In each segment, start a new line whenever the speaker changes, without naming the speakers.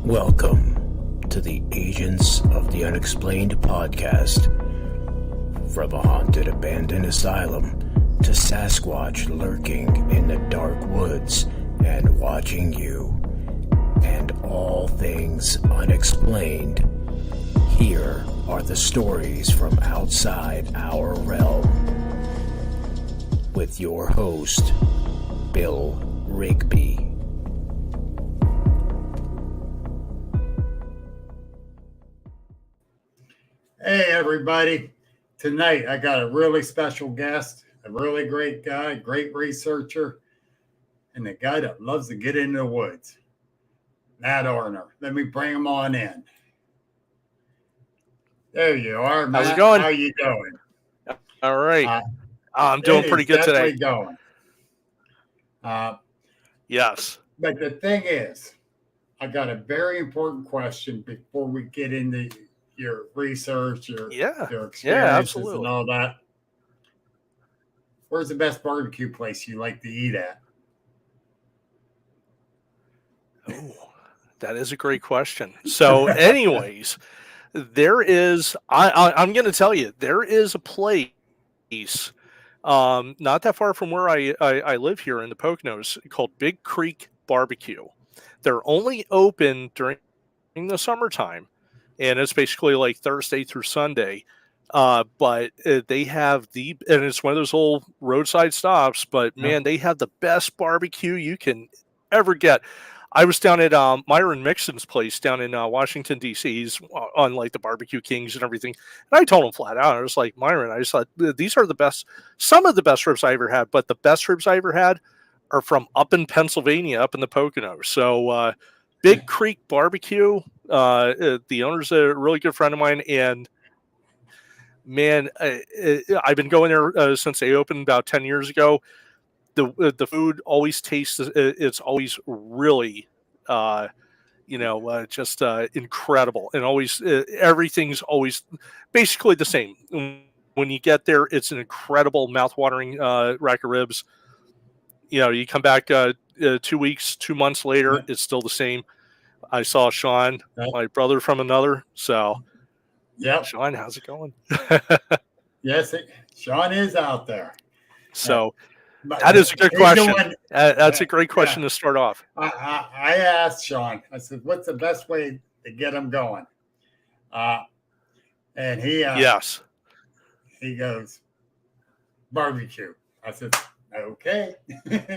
Welcome to the Agents of the Unexplained podcast. From a haunted abandoned asylum to Sasquatch lurking in the dark woods and watching you, and all things unexplained, here are the stories from outside our realm. With your host, Bill Rigby.
Hey everybody, tonight I got a really special guest, a really great guy, great researcher, and a guy that loves to get into the woods, Matt Arner. Let me bring him on in. There you are, Matt.
How's it going?
How you doing?
All right. I'm doing pretty good today.
Going.
Yes.
But the thing is, I got a very important question before we get into your research, your experiences and all that. Where's the best barbecue place you like to eat at?
Oh, that is a great question. So anyways, I'm going to tell you, there is a place not that far from where I live here in the Poconos called Big Creek Barbecue. They're only open during the summertime. And it's basically like Thursday through Sunday. But they have and it's one of those old roadside stops, but man, they have the best barbecue you can ever get. I was down at Myron Mixon's place down in Washington, D.C. He's on like the Barbecue Kings and everything. And I told him flat out, I was like, Myron, I just thought these are the best, some of the best ribs I ever had, but the best ribs I ever had are from up in Pennsylvania, up in the Poconos. So Big Creek Barbecue. The owner's a really good friend of mine, and man, I've been going there since they opened about 10 years ago. The food always tastes, it's always really, just incredible, and always everything's always basically the same. When you get there, it's an incredible mouth-watering rack of ribs. You know, you come back 2 months later, it's still the same. I saw Sean, my brother from another. So,
yeah,
Sean, how's it going?
Yes, Sean is out there.
So, that is a good question. That's a great question to start off.
I asked Sean, I said, what's the best way to get him going? And he goes, barbecue. I said, okay.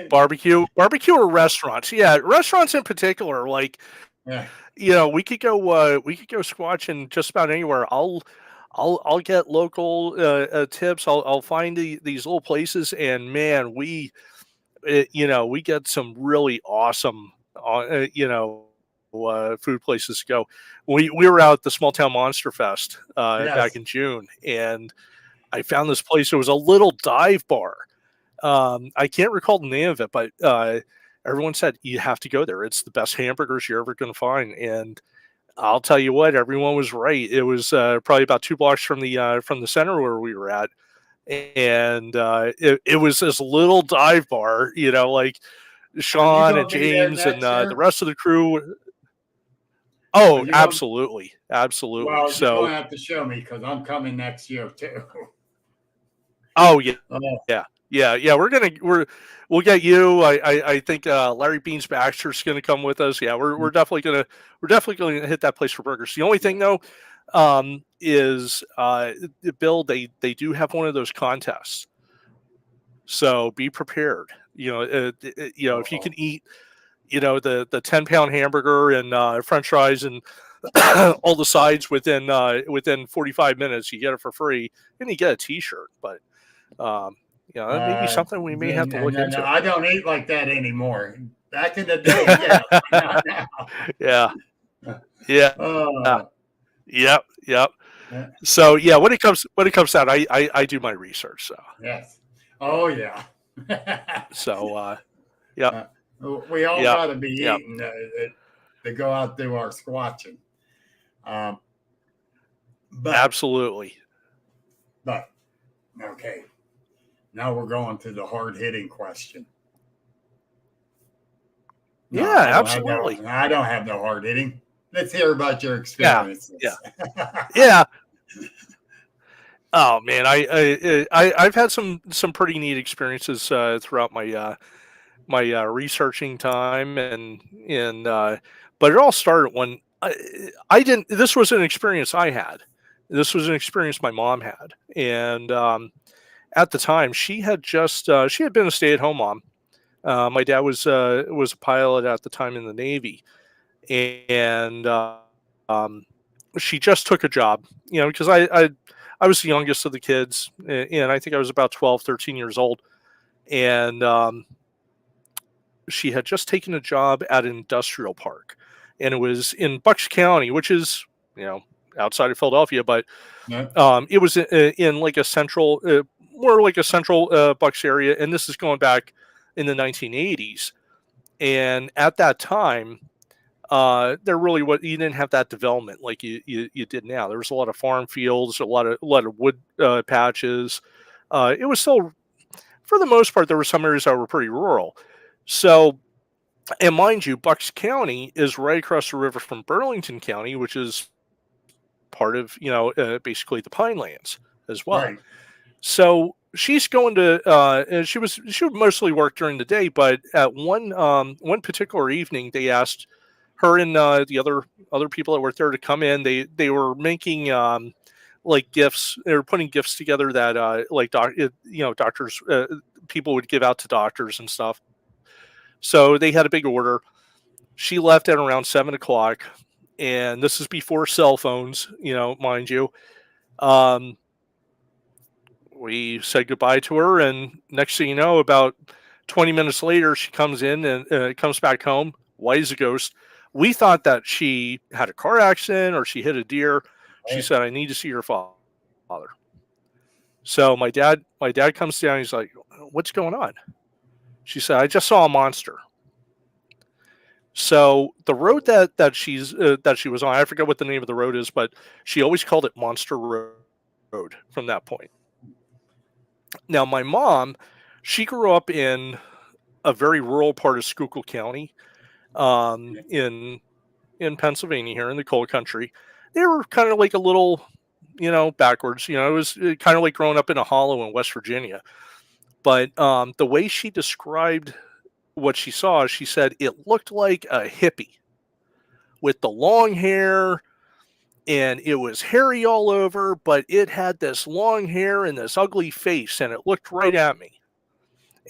Barbecue or restaurants? Yeah, restaurants in particular. Like, we could go squatching just about anywhere. I'll get local tips. I'll find these little places, and man, we get some really awesome food places to go. We were out at the Small Town Monster Fest back in June, and I found this place. It was a little dive bar. I can't recall the name of it, but everyone said you have to go there. It's the best hamburgers you're ever going to find. And I'll tell you what, everyone was right. It was probably about 2 blocks from the center where we were at. And it was this little dive bar, like Sean and James and the rest of the crew. Oh, absolutely. Absolutely.
Well,
so
you're going to have to show me because I'm coming next year too.
Oh, yeah. Yeah. We'll get you. I think Larry Beans Baxter's going to come with us. Yeah, we're definitely going to hit that place for burgers. The only thing though, is Bill, they do have one of those contests, so be prepared. If you can eat, the 10-pound hamburger and French fries and all the sides within 45 minutes, you get it for free, and you get a T-shirt. But that may be something we may have to look into.
No, I don't eat like that anymore. Back in the day, yeah, but not now.
Yep. So when it comes to that, I do my research. So
yes. Oh yeah.
So
we all got to be eating to go out do our squatching. But
absolutely.
But okay. Now we're going to the hard-hitting question.
Absolutely.
I don't have no hard-hitting. Let's hear about your
Yeah,
experiences.
yeah. Oh man, I've had some pretty neat experiences throughout my researching time, and but it all started when I didn't. This was an experience I had. This was an experience my mom had, and at the time she had been a stay-at-home mom. My dad was a pilot at the time in the Navy, and um, she just took a job. You know, because I was the youngest of the kids, and I think I was about 12, 13 years old, and she had just taken a job at an industrial park, and it was in Bucks County, which is, you know, outside of Philadelphia, but
Yeah,
it was in like a central, more like a central Bucks area, and this is going back in the 1980s. And at that time, there really was you didn't have that development like you did now. There was a lot of farm fields, a lot of wood patches. It was still, for the most part, there were some areas that were pretty rural. So, and mind you, Bucks County is right across the river from Burlington County, which is part of, you know, basically the Pinelands as well.
right.
So she's going to and she would mostly work during the day, but at one particular evening they asked her and the other people that worked there to come in. They were making like gifts. They were putting gifts together that doctors, people would give out to doctors and stuff. So they had a big order. She left at around 7 o'clock, and this is before cell phones, you know, mind you. Um, we said goodbye to her, and next thing you know, about 20 minutes later, she comes in and comes back home, white as a ghost. We thought that she had a car accident or she hit a deer. She
Right.
said, "I need to see your father." So my dad comes down. He's like, "What's going on?" She said, "I just saw a monster." So the road that she was on, I forget what the name of the road is, but she always called it Monster Road from that point. Now my mom, she grew up in a very rural part of Schuylkill County,
Yeah.
in Pennsylvania here in the coal country. They were kind of like a little, you know, backwards. You know, it was kind of like growing up in a hollow in West Virginia. But the way she described what she saw, she said it looked like a hippie with the long hair, and it was hairy all over, but it had this long hair and this ugly face, and it looked right at me.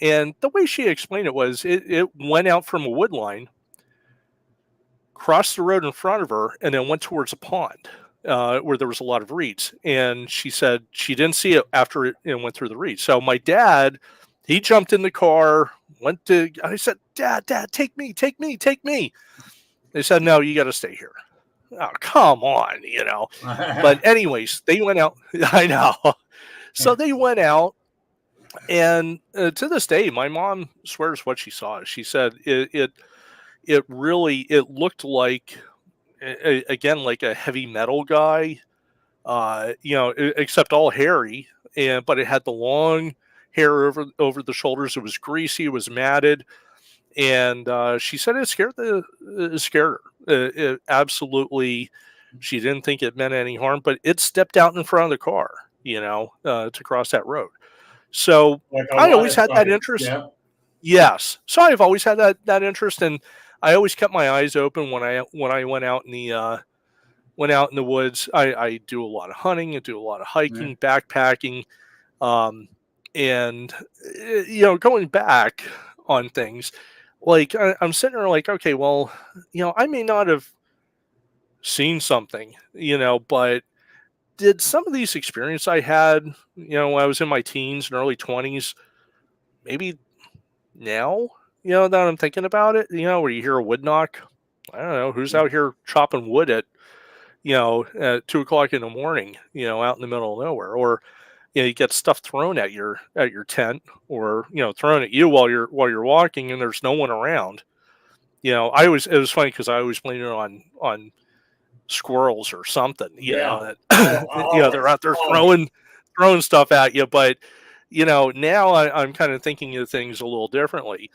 And the way she explained it was it went out from a wood line, crossed the road in front of her, and then went towards a pond where there was a lot of reeds. And she said she didn't see it after it went through the reeds. So my dad, he jumped in the car, I said, Dad, take me, take me, take me. They said, no, you got to stay here. Oh, come on, you know. But anyways, they went out. I know. So they went out, and to this day, my mom swears what she saw. She said it really it looked like again like a heavy metal guy, you know, except all hairy, and but it had the long hair over the shoulders. It was greasy. It was matted, and she said it scared her. It absolutely, she didn't think it meant any harm, but it stepped out in front of the car, you know, to cross that road. So
Like a
I
lot
always
of
had that
sites.
interest.
Yeah.
Yes, so I've always had that interest, and I always kept my eyes open when I went out in the woods. I do a lot of hunting, I do a lot of
Yeah.
hiking, backpacking, um, and you know, going back on things, like I'm sitting there like, okay, well, you know, I may not have seen something, you know, but did some of these experiences I had, you know, when I was in my teens and early 20s, maybe now, you know, that I'm thinking about it, you know, where you hear a wood knock, I don't know who's out here chopping wood at, you know, at 2 o'clock in the morning, you know, out in the middle of nowhere, or you know, you get stuff thrown at your tent, or you know, thrown at you while you're walking, and there's no one around. You know, it was funny because I always blame it on squirrels or something. You
Yeah.
know
Oh,
that you know they're
always.
out there
Always.
throwing stuff at you, but you know now I'm kind of thinking of things a little differently.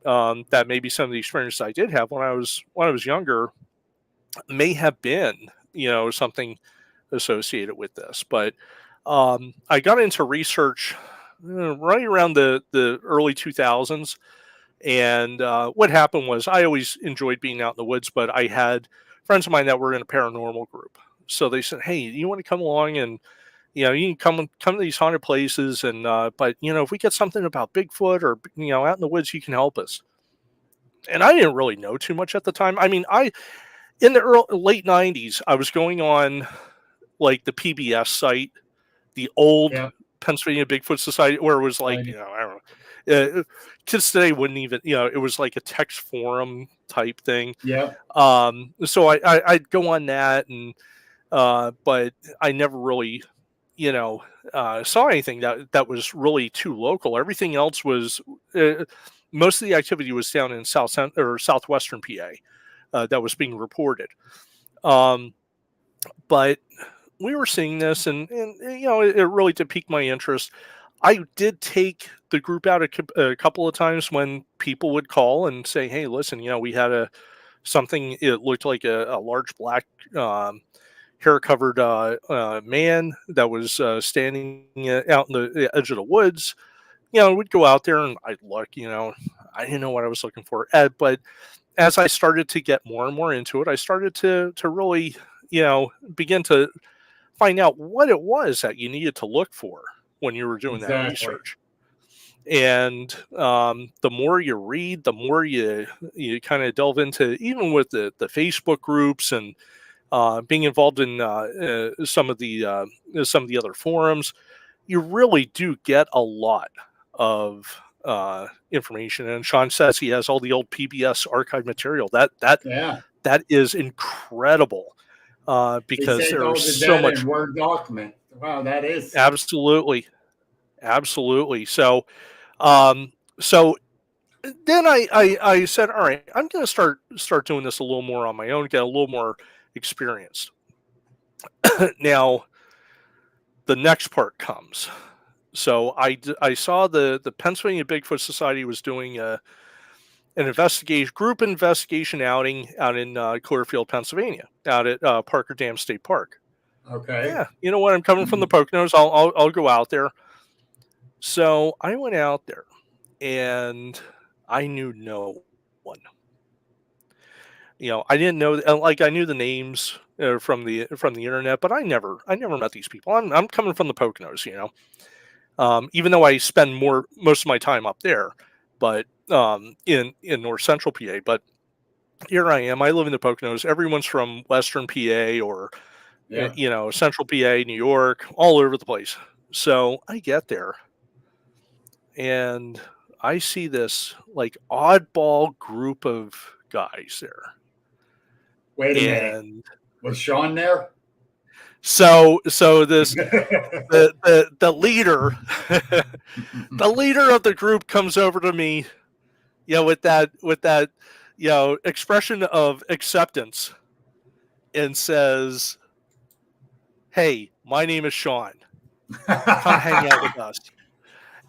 That maybe some of the experiences I did have when I was younger may have been, something associated with this. But I got into research right around the early 2000s. And what happened was I always enjoyed being out in the woods, but I had friends of mine that were in a paranormal group. So they said, "Hey, you want to come along and you can come to these haunted places, and but if we get something about Bigfoot or out in the woods, you can help us." And I didn't really know too much at the time. I mean, I in the late '90s, I was going on like the PBS site, the old
Yeah.
Pennsylvania Bigfoot Society, where it was like,
Right.
I don't know, kids today wouldn't even, it was like a text forum type thing.
Yeah.
So I'd go on that, and but I never really, saw anything that was really too local. Everything else was, most of the activity was down in southwestern PA that was being reported. Um, but we were seeing this, and it really did pique my interest. I did take the group out a couple of times when people would call and say, "Hey, listen, we had something. It looked like a large black hair covered man that was standing out in the edge of the woods." We'd go out there and I'd look. I didn't know what I was looking for, but as I started to get more and more into it, I started to really, begin to find out what it was that you needed to look for when you were doing that
Exactly.
research. And the more you read, the more you kind of delve into, even with the Facebook groups, and being involved in some of the other forums, you really do get a lot of information. And Sean says he has all the old PBS archive material.
Yeah.
That is incredible,
He
because
saved
there
all
was
the
so
data
much.
in Word document. Wow, that is.
Absolutely, absolutely. Um, so then I said, all right, I'm going to start doing this a little more on my own, get a little more experienced. Now, the next part comes. So I saw the Pennsylvania Bigfoot Society was doing an group investigation outing out in Clearfield, Pennsylvania, out at Parker Dam State Park.
Okay.
Yeah, you know what? I'm coming from the Poconos. I'll go out there. So I went out there, and I knew no one. I didn't know, like, I knew the names from the internet, but I never met these people. I'm coming from the Poconos, even though I spend most of my time up there, but in North Central PA. But here I am. I live in the Poconos. Everyone's from Western PA, or
Yeah.
Central PA, New York, all over the place. So I get there, and I see this like oddball group of guys there.
Wait a minute.
And
Was Sean there?
so this the leader the leader of the group comes over to me, with that expression of acceptance, and says, "Hey, my name is Sean. Come hang out with us."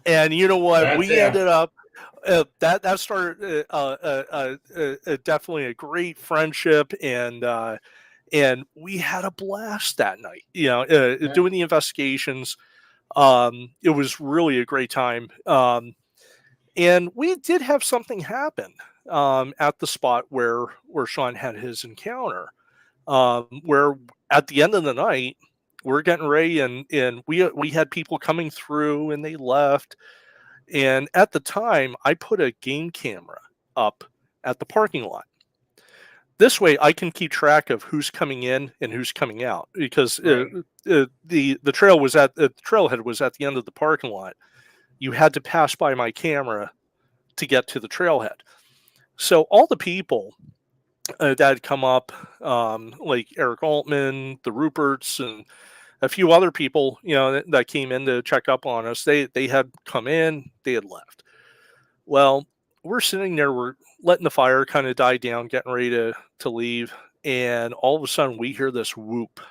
And you know what?
That's
We
him.
ended up that started definitely a great friendship, and we had a blast that night.
Yeah.
Doing the investigations. It was really a great time. And we did have something happen at the spot where Sean had his encounter. Where at the end of the night, we're getting ready, and we had people coming through, and they left. And at the time, I put a game camera up at the parking lot. This way, I can keep track of who's coming in and who's coming out, because
Right.
the trailhead was at the end of the parking lot. You had to pass by my camera to get to the trailhead. So all the people that had come up, like Eric Altman, the Ruperts, and a few other people, that came in to check up on us, they had come in, they had left. Well, we're sitting there, we're letting the fire kind of die down, getting ready to leave, and all of a sudden we hear this whoop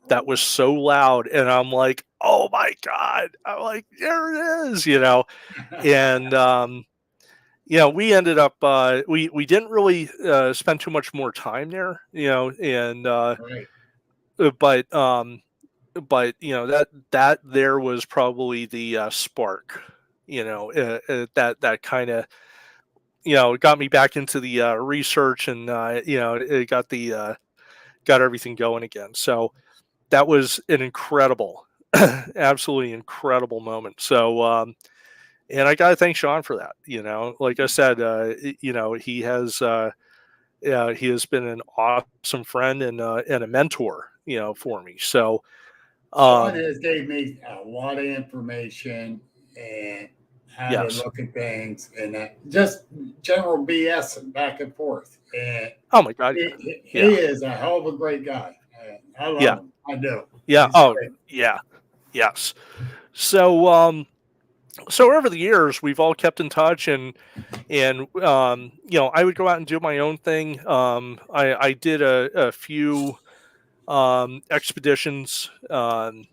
that was so loud, and I'm like, "Oh my god!" I'm like, "There it is!" And we ended up we didn't really spend too much more time there, and
Right.
but that there was probably the spark, that kind of got me back into the research, and it got everything going again. So that was an incredible, absolutely incredible moment. So and I gotta thank Sean for that. Like I said, he has been an awesome friend and a mentor, for me. So
Sean
um,
has gave me a lot of information and how to
yes.
look at things and just general BS and back and forth. And
Oh my God.
he
Yeah.
is a hell of a great guy. I
Yeah.
love him. I do.
Yeah.
He's
Oh
great.
yeah. Yes. So so over the years we've all kept in touch, and I would go out and do my own thing. I did a few expeditions, whether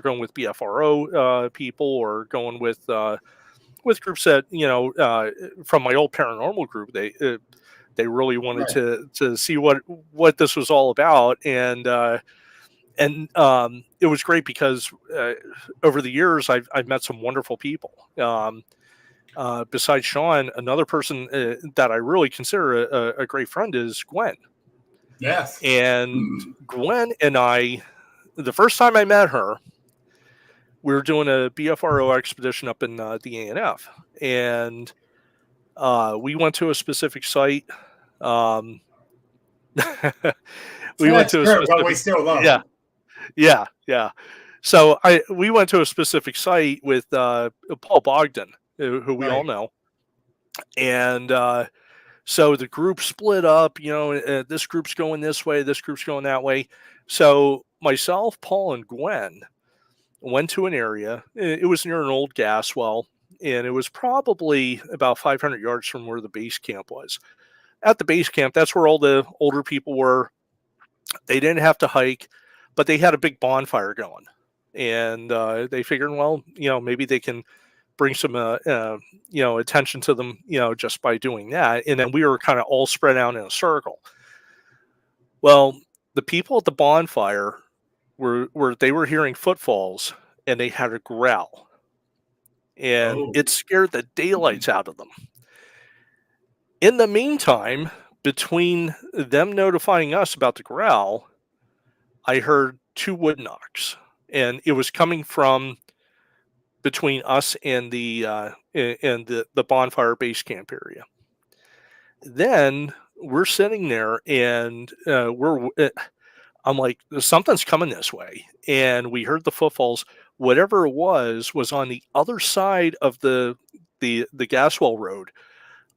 going with BFRO people or going with groups that from my old paranormal group. They really wanted
Right.
to see what this was all about, and it was great because over the years I've met some wonderful people. Besides Sean, another person that I really consider a great friend is Gwen.
Yes.
And Gwen and I, the first time I met her, we were doing a BFRO expedition up in the ANF, and we went to a specific site. Um, we went
That's
to a
true, but we
specific,
still love
yeah,
him.
yeah. So we went to a specific site with Paul Bogdan, who we all
Right.
know, and so the group split up. This group's going this way, this group's going that way. So myself, Paul, and Gwen went to an area. It was near an old gas well, and it was probably about 500 yards from where the base camp was. At the base camp, that's where all the older people were. They didn't have to hike, but they had a big bonfire going, and they figured, well, maybe they can bring some attention to them, just by doing that. And then we were kind of all spread out in a circle. Well, the people at the bonfire they were hearing footfalls, and they had a growl, and
Oh,
it scared the daylights out of them. In the meantime, between them notifying us about the growl, I heard two wood knocks, and it was coming from between us and the bonfire base camp area. Then we're sitting there, and I'm like, something's coming this way, and we heard the footfalls. Whatever it was on the other side of the Gaswell Road.
yeah.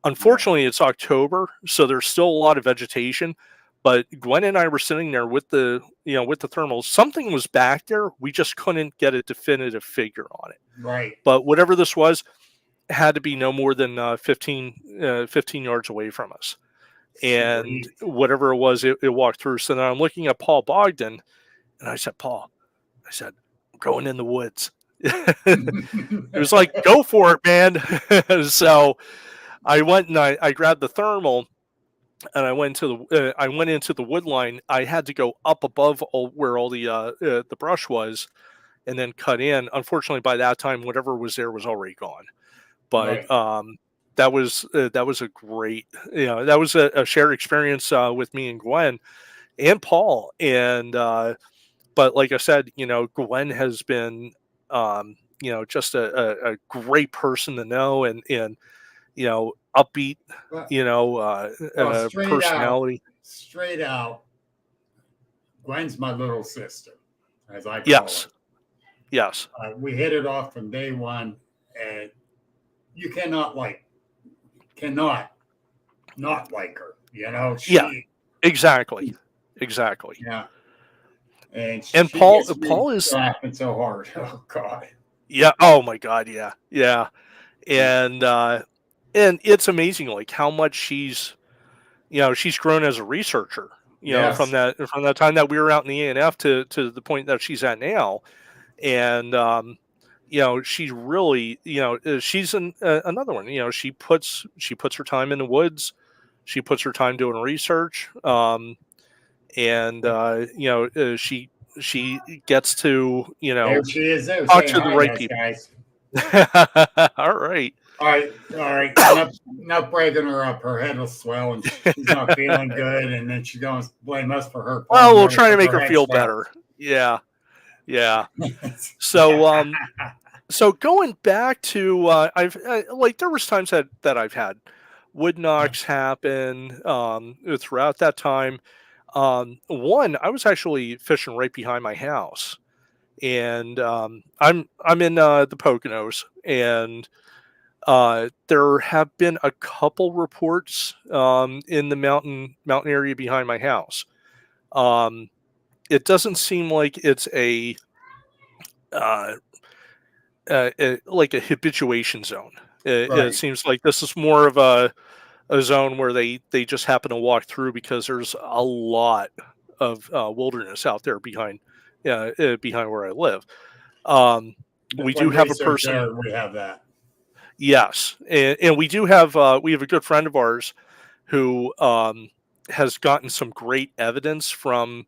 Unfortunately, it's October, so there's still a lot of vegetation. But Gwen and I were sitting there with the thermals. Something was back there. We just couldn't get a definitive figure on it.
Right.
But whatever this was had to be no more than 15 yards away from us. And
Sweet.
whatever it was, it walked through. So then I'm looking at Paul Bogdan, and I said, Paul, I'm going in the woods. It was like, go for it, man. So I went and I grabbed the thermal, and I went into the wood line. I had to go up above where all the brush was, and then cut in. Unfortunately, by that time, whatever was there was already gone. But
Right.
that was a great, that was a shared experience with me and Gwen and Paul. And but like I said, Gwen has been just a great person to know, and upbeat,
Well, well,
personality.
straight out, Gwen's my little sister, as I call
Yes,
her.
yes,
We hit it off from day one, and you cannot not like her.
yeah,
She,
exactly.
yeah, and
And
she
Paul
gets me
Paul is,
laughing so hard. Oh God,
yeah. Oh my God, yeah. And it's amazing, like how much she's grown as a researcher. From
yes,
that time that we were out in the ANF to the point that she's at now. And she's really, she's another one. She puts her time in the woods. She puts her time doing research. And she gets to
There she is. There,
talk
saying
to the
hi,
right people.
guys.
All right.
All right. Not breaking her up. Her head will swell, and she's not feeling good. And then she's going to blame us for her.
Well, we'll try to make her feel better. Yeah. So, so going back to, there was times that I've had wood knocks happen throughout that time. One, I was actually fishing right behind my house, and I'm in the Poconos, and there have been a couple reports in the mountain area behind my house. It doesn't seem like it's like a habituation zone. It seems like this is more of a zone where they just happen to walk through because there's a lot of wilderness out there behind where I live. We do have a person
there, we have that.
Yes, and we do have we have a good friend of ours who has gotten some great evidence from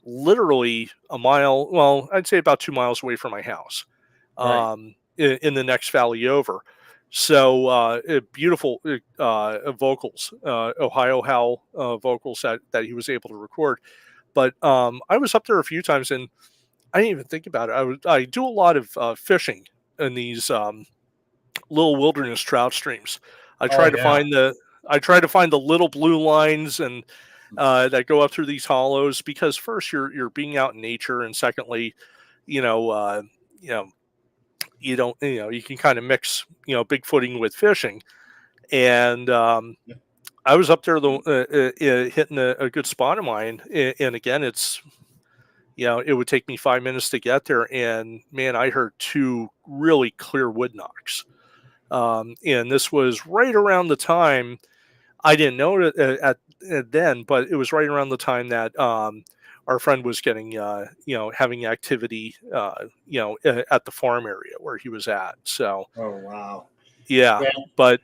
literally a mile, well, I'd say about 2 miles away from my house, in the next valley over. So beautiful vocals, Ohio Howl vocals that he was able to record. But I was up there a few times, and I didn't even think about it. I do a lot of fishing in these little wilderness trout streams. I try to find the little blue lines and that go up through these hollows, because first you're being out in nature, and secondly, you don't, you can kind of mix, bigfooting with fishing. And I was up there hitting a good spot of mine, and again, it's, it would take me 5 minutes to get there, and man, I heard 2 really clear wood knocks. And this was right around the time, I didn't know it at then, but it was right around the time that our friend was getting, having activity, at the farm area where he was at. So,
oh wow,
yeah. But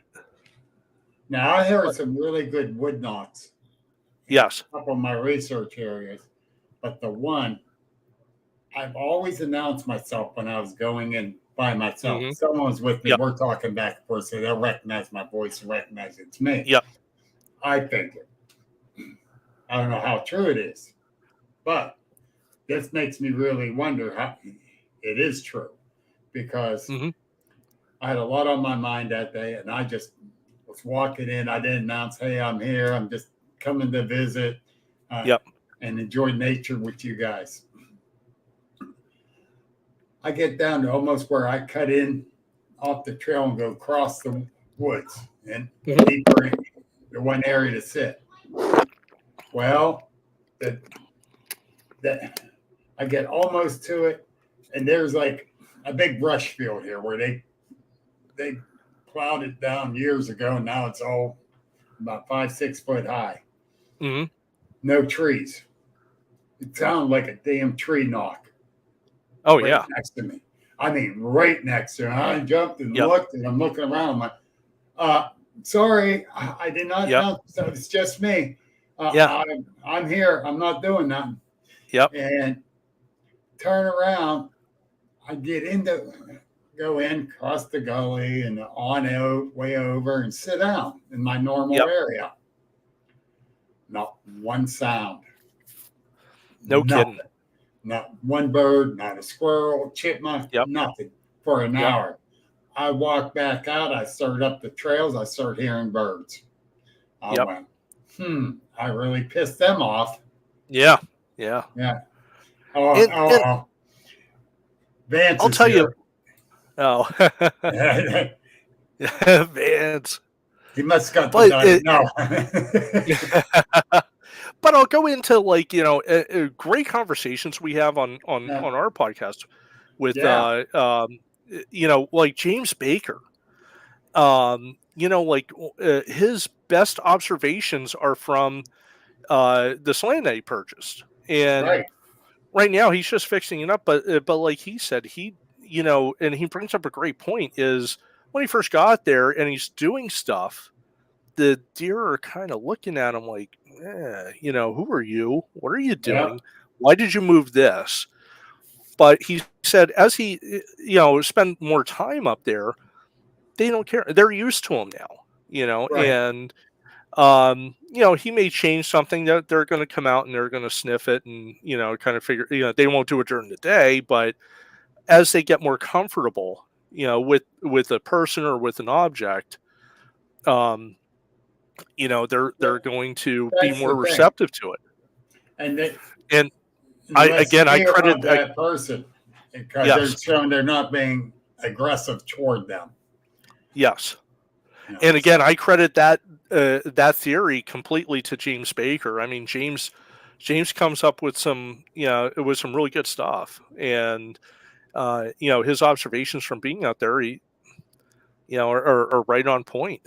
now I heard some really good wood knocks.
Yes,
a couple of my research areas, but the one I've always announced myself when I was going in by myself. Mm-hmm. Someone was with me. Yep. We're talking back and forth, so they'll recognize my voice and recognize it's me.
Yep.
I think it. I don't know how true it is, but this makes me really wonder how it is true, because I had a lot on my mind that day, and I just was walking in. I didn't announce, "Hey, I'm here. I'm just coming to visit and enjoy nature with you guys." I get down to almost where I cut in off the trail and go across the woods and deeper in the one area to sit. Well, that I get almost to it, and there's like a big brush field here where they plowed it down years ago, and now it's all about 5-6 foot high.
Mm-hmm.
No trees. It sounded like a damn tree knock.
Oh,
right next to me. I mean, right next to me. I jumped and looked, and I'm looking around. I'm like, sorry, I did not know. So it's just me. I'm here. I'm not doing nothing.
Yep.
And turn around. I go in, cross the gully, and on way over and sit down in my normal area. Not one sound.
No kidding.
Not one bird, not a squirrel, chipmunk, nothing for an hour. I walked back out. I started up the trails. I started hearing birds. I went, I really pissed them off.
Yeah.
Oh. Vance
I'll tell
here.
You. Oh. Vance.
He must have got the
No. But I'll go into great conversations we have on our podcast with like James Baker. His best observations are from this land that he purchased, and right now he's just fixing it up. But like he said, he and he brings up a great point, is when he first got there and he's doing stuff, the deer are kind of looking at him like, who are you? What are you doing? Why did you move this? But he said as he, spend more time up there, they don't care. They're used to him now,
Right.
and, he may change something that they're going to come out and they're going to sniff it and, kind of figure, they won't do it during the day, but as they get more comfortable, with a person or with an object, they're going to be
That's
more
the thing.
receptive to it.
And
I credit
that person because they're showing they're not being aggressive toward them.
Yes. And again, I credit that theory completely to James Baker. I mean, James comes up with some really good stuff, and his observations from being out there, are right on point.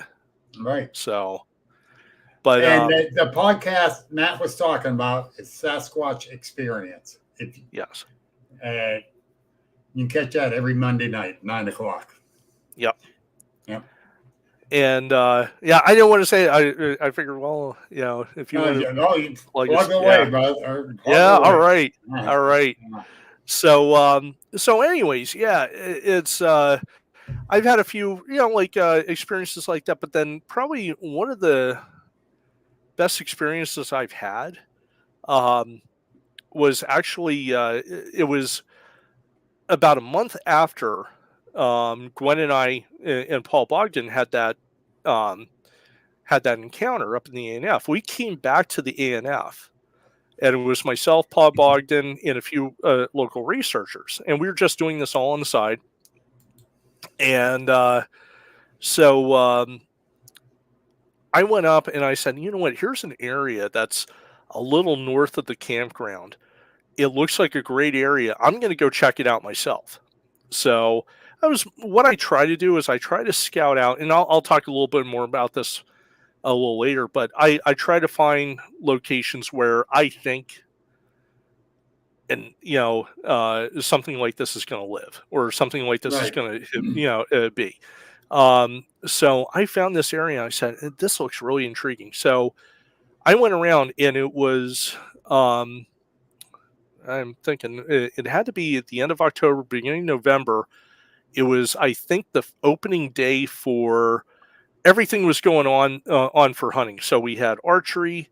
Right.
So, but
the podcast Matt was talking about is Sasquatch Experience.
Yes.
You can catch that every Monday night, 9:00.
Yep. And I didn't want to say. I figured, well, if you
plug away, brother.
All right. So anyways, it's I've had a few experiences like that, but then probably one of the best experiences I've had was actually it was about a month after Gwen and I and Paul Bogdan had that encounter up in the ANF. We came back to the ANF, and it was myself, Paul Bogdan, and a few local researchers, and we were just doing this all on the side. And so I went up and I said, you know what? Here's an area that's a little north of the campground. It looks like a great area. I'm going to go check it out myself. So what I try to do is I try to scout out, and I'll talk a little bit more about this a little later, but I try to find locations where I think, and something like this is going to live, or something like this is going to be. So I found this area. I said, this looks really intriguing. So I went around, and it was, I'm thinking it had to be at the end of October, beginning of November. It was, I think, the opening day for everything was going on for hunting. So we had archery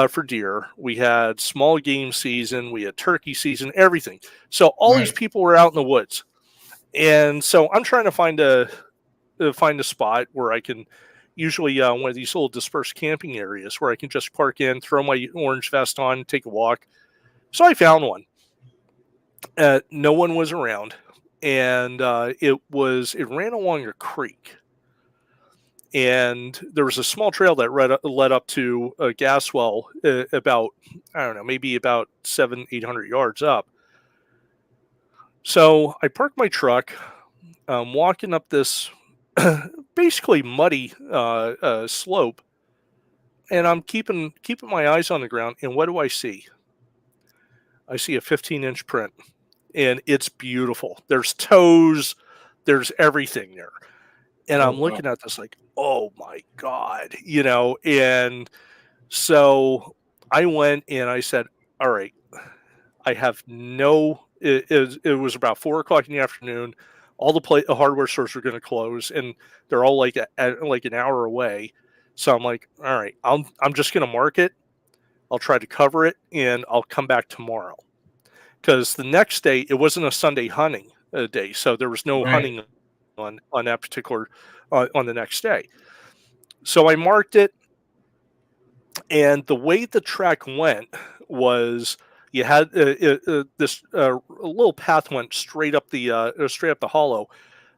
for deer, we had small game season, we had turkey season, everything. So all these people were out in the woods, and so I'm trying to find a spot where I can, usually one of these little dispersed camping areas where I can just park in, throw my orange vest on, take a walk. So I found one. No one was around. And it ran along a creek, and there was a small trail that led up to a gas well about, I don't know, maybe about 700-800 yards up. So I parked my truck, walking up this basically muddy slope, and I'm keeping my eyes on the ground. And what do I see? I see a 15-inch print. And it's beautiful. There's toes, there's everything there. And I'm looking at this like, oh my God, and so I went and I said, all right, I have it was about 4:00 in the afternoon. All the hardware stores are going to close, and they're all like an hour away. So I'm like, all right, I'm just going to mark it. I'll try to cover it, and I'll come back tomorrow. Because the next day, it wasn't a Sunday hunting day, so there was no hunting on that particular on the next day. So I marked it, and the way the track went was you had this little path went straight up the hollow.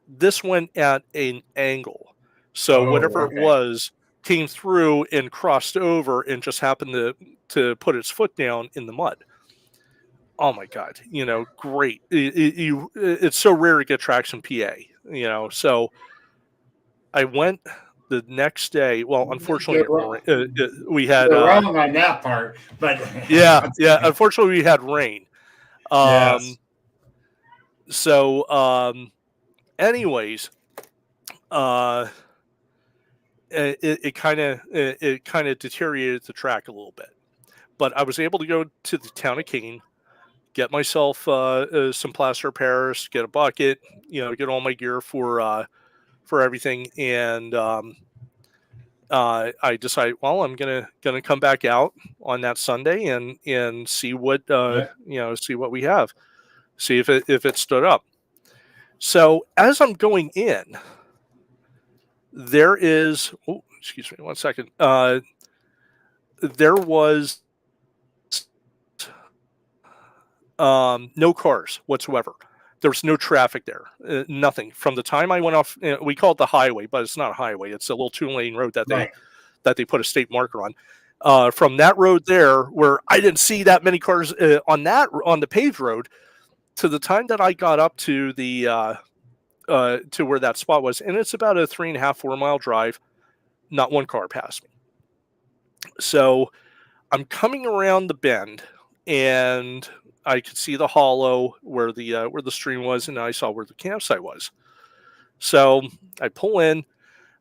This went at an angle, so whatever it was came through and crossed over and just happened to put its foot down in the mud. Oh my God, great. It's so rare to get tracks in PA, so I went the next day. Well, unfortunately, we had
wrong on that part, but
unfortunately we had rain. So, anyways, uh, it kind of deteriorated the track a little bit. But I was able to go to the town of Keene, get myself some plaster of Paris, get a bucket, get all my gear for everything, and I decided, well, I'm gonna come back out on that Sunday and see what see what we have, see if it stood up. So as I'm going in, there is, oh, excuse me, 1 second. There was no cars whatsoever. There was no traffic there, nothing. From the time I went off, we call it the highway, but it's not a highway. It's a little 2-lane road that they put a state marker on. From that road there, where I didn't see that many cars on the paved road, to the time that I got up to the to where that spot was, and it's about a 3.5-4 mile drive. Not one car passed me. So I'm coming around the bend, and I could see the hollow where the stream was, and I saw where the campsite was. So I pull in,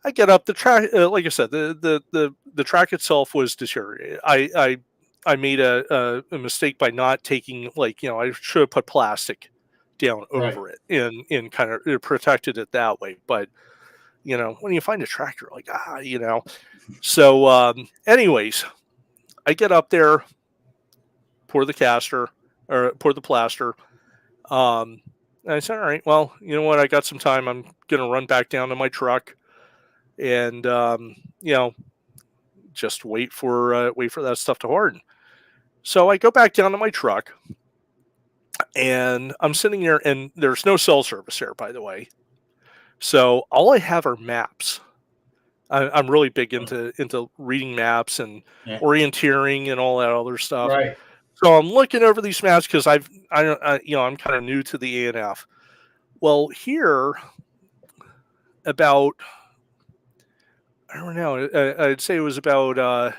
I get up the track. Like I said, the track itself was deteriorated. I made a mistake by not taking, I should have put plastic down over it and kind of protected it that way. But when you find a track, you're like, So, anyways, I get up there, pour the plaster. And I said, all right, well, you know what? I got some time. I'm going to run back down to my truck and, just wait for that stuff to harden. So I go back down to my truck, and I'm sitting there, and there's no cell service there, by the way. So all I have are maps. I'm really big into reading maps and orienteering and all that other stuff.
Right.
So I'm looking over these maps because I'm kind of new to the ANF. Well, here, about, I don't know, I'd say it was about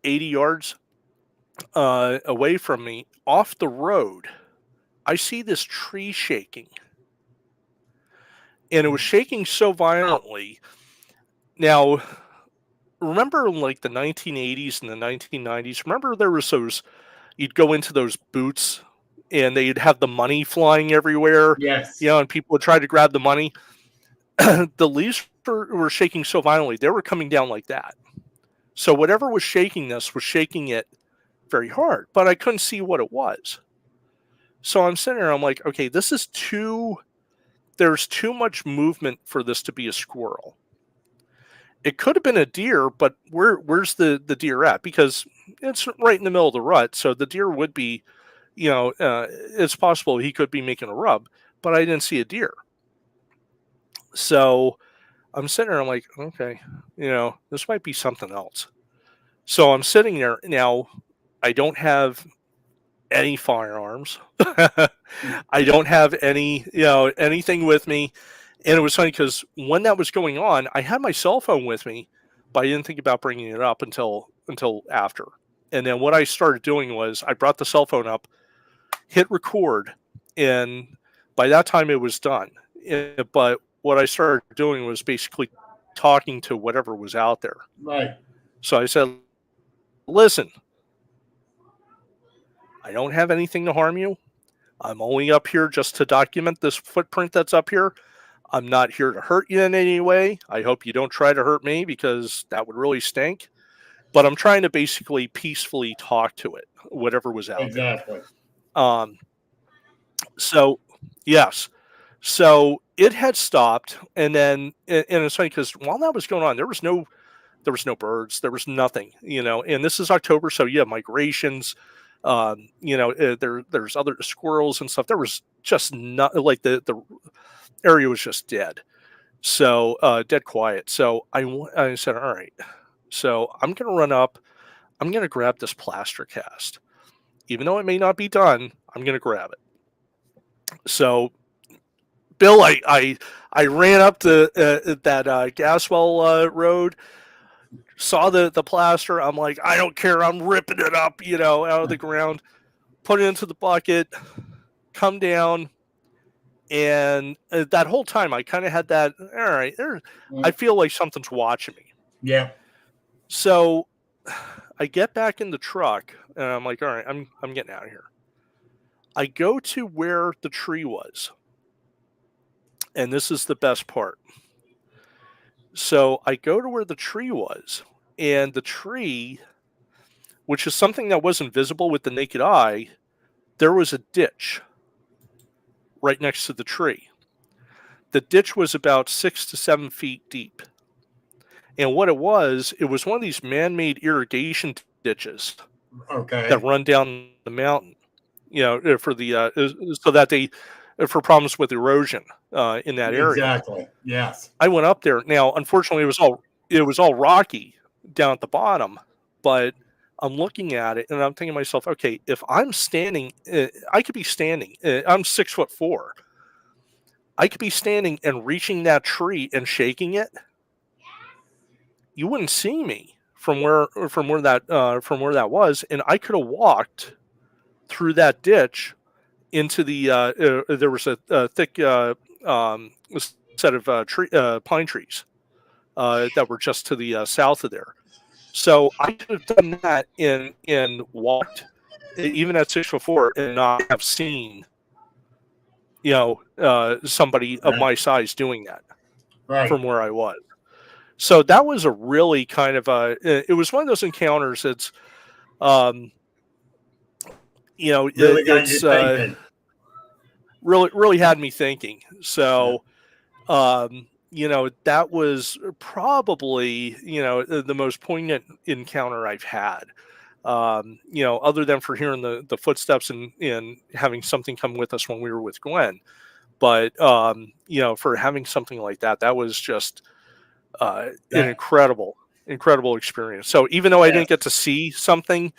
80 yards away from me, off the road, I see this tree shaking. And it was shaking so violently. Now, remember like the 1980s and the 1990s? Remember there was those, you'd go into those boots and they'd have the money flying everywhere.
Yes.
And people would try to grab the money. The leaves were shaking so violently, they were coming down like that. So whatever was shaking this was shaking it very hard, but I couldn't see what it was. So I'm sitting there, I'm like, okay, there's too much movement for this to be a squirrel. It could have been a deer, but where's the deer at? Because it's right in the middle of the rut, so the deer would be, it's possible he could be making a rub, but I didn't see a deer. So I'm sitting there, I'm like, okay, this might be something else. So I'm sitting there. Now, I don't have any firearms. I don't have anything with me. And it was funny because when that was going on, I had my cell phone with me, but I didn't think about bringing it up until after. And then what I started doing was I brought the cell phone up, hit record, and by that time it was done. But what I started doing was basically talking to whatever was out there.
Right.
So I said, listen, I don't have anything to harm you. I'm only up here just to document this footprint that's up here. I'm not here to hurt you in any way. I hope you don't try to hurt me because that would really stink. But I'm trying to basically peacefully talk to it, whatever was out there.
Exactly.
So, yes. So it had stopped. And then, and it's funny because while that was going on, there was no birds. There was nothing, and this is October. So yeah, migrations, there's other squirrels and stuff. There was just not, like the area was just dead. So dead quiet. So I said, all right, so I'm going to run up. I'm going to grab this plaster cast. Even though it may not be done, I'm going to grab it. So Bill, I ran up to that Gaswell road, saw the plaster. I'm like, I don't care. I'm ripping it up, out of the ground, put it into the bucket, come down, and that whole time I kind of had that, all right, I feel like something's watching me.
Yeah.
So I get back in the truck, and I'm like, all right, I'm getting out of here. I go to where the tree was, and this is the best part. So I go to where the tree was, and the tree, which is something that wasn't visible with the naked eye, there was a ditch right next to the tree. The ditch was about 6 to 7 feet deep. And what it was one of these man-made irrigation ditches that run down the mountain, for the so that they for problems with erosion in that area.
Exactly. Yes.
I went up there. Now, unfortunately, it was all rocky down at the bottom, but I'm looking at it and I'm thinking to myself, okay, if I'm standing, I could be standing. I'm 6'4". I could be standing and reaching that tree and shaking it. You wouldn't see me from where that was, and I could have walked through that ditch into the. There was a thick set of pine trees that were just to the south of there. So I could have done that and walked, even at 6'4", and not have seen, somebody of my size doing that from where I was. So that was a really kind of it was one of those encounters that's,
really
it's really had me thinking. So, that was probably, the most poignant encounter I've had. Other than for hearing the footsteps and having something come with us when we were with Gwen. But, for having something like that, that was just an incredible experience. So even though I didn't get to see something,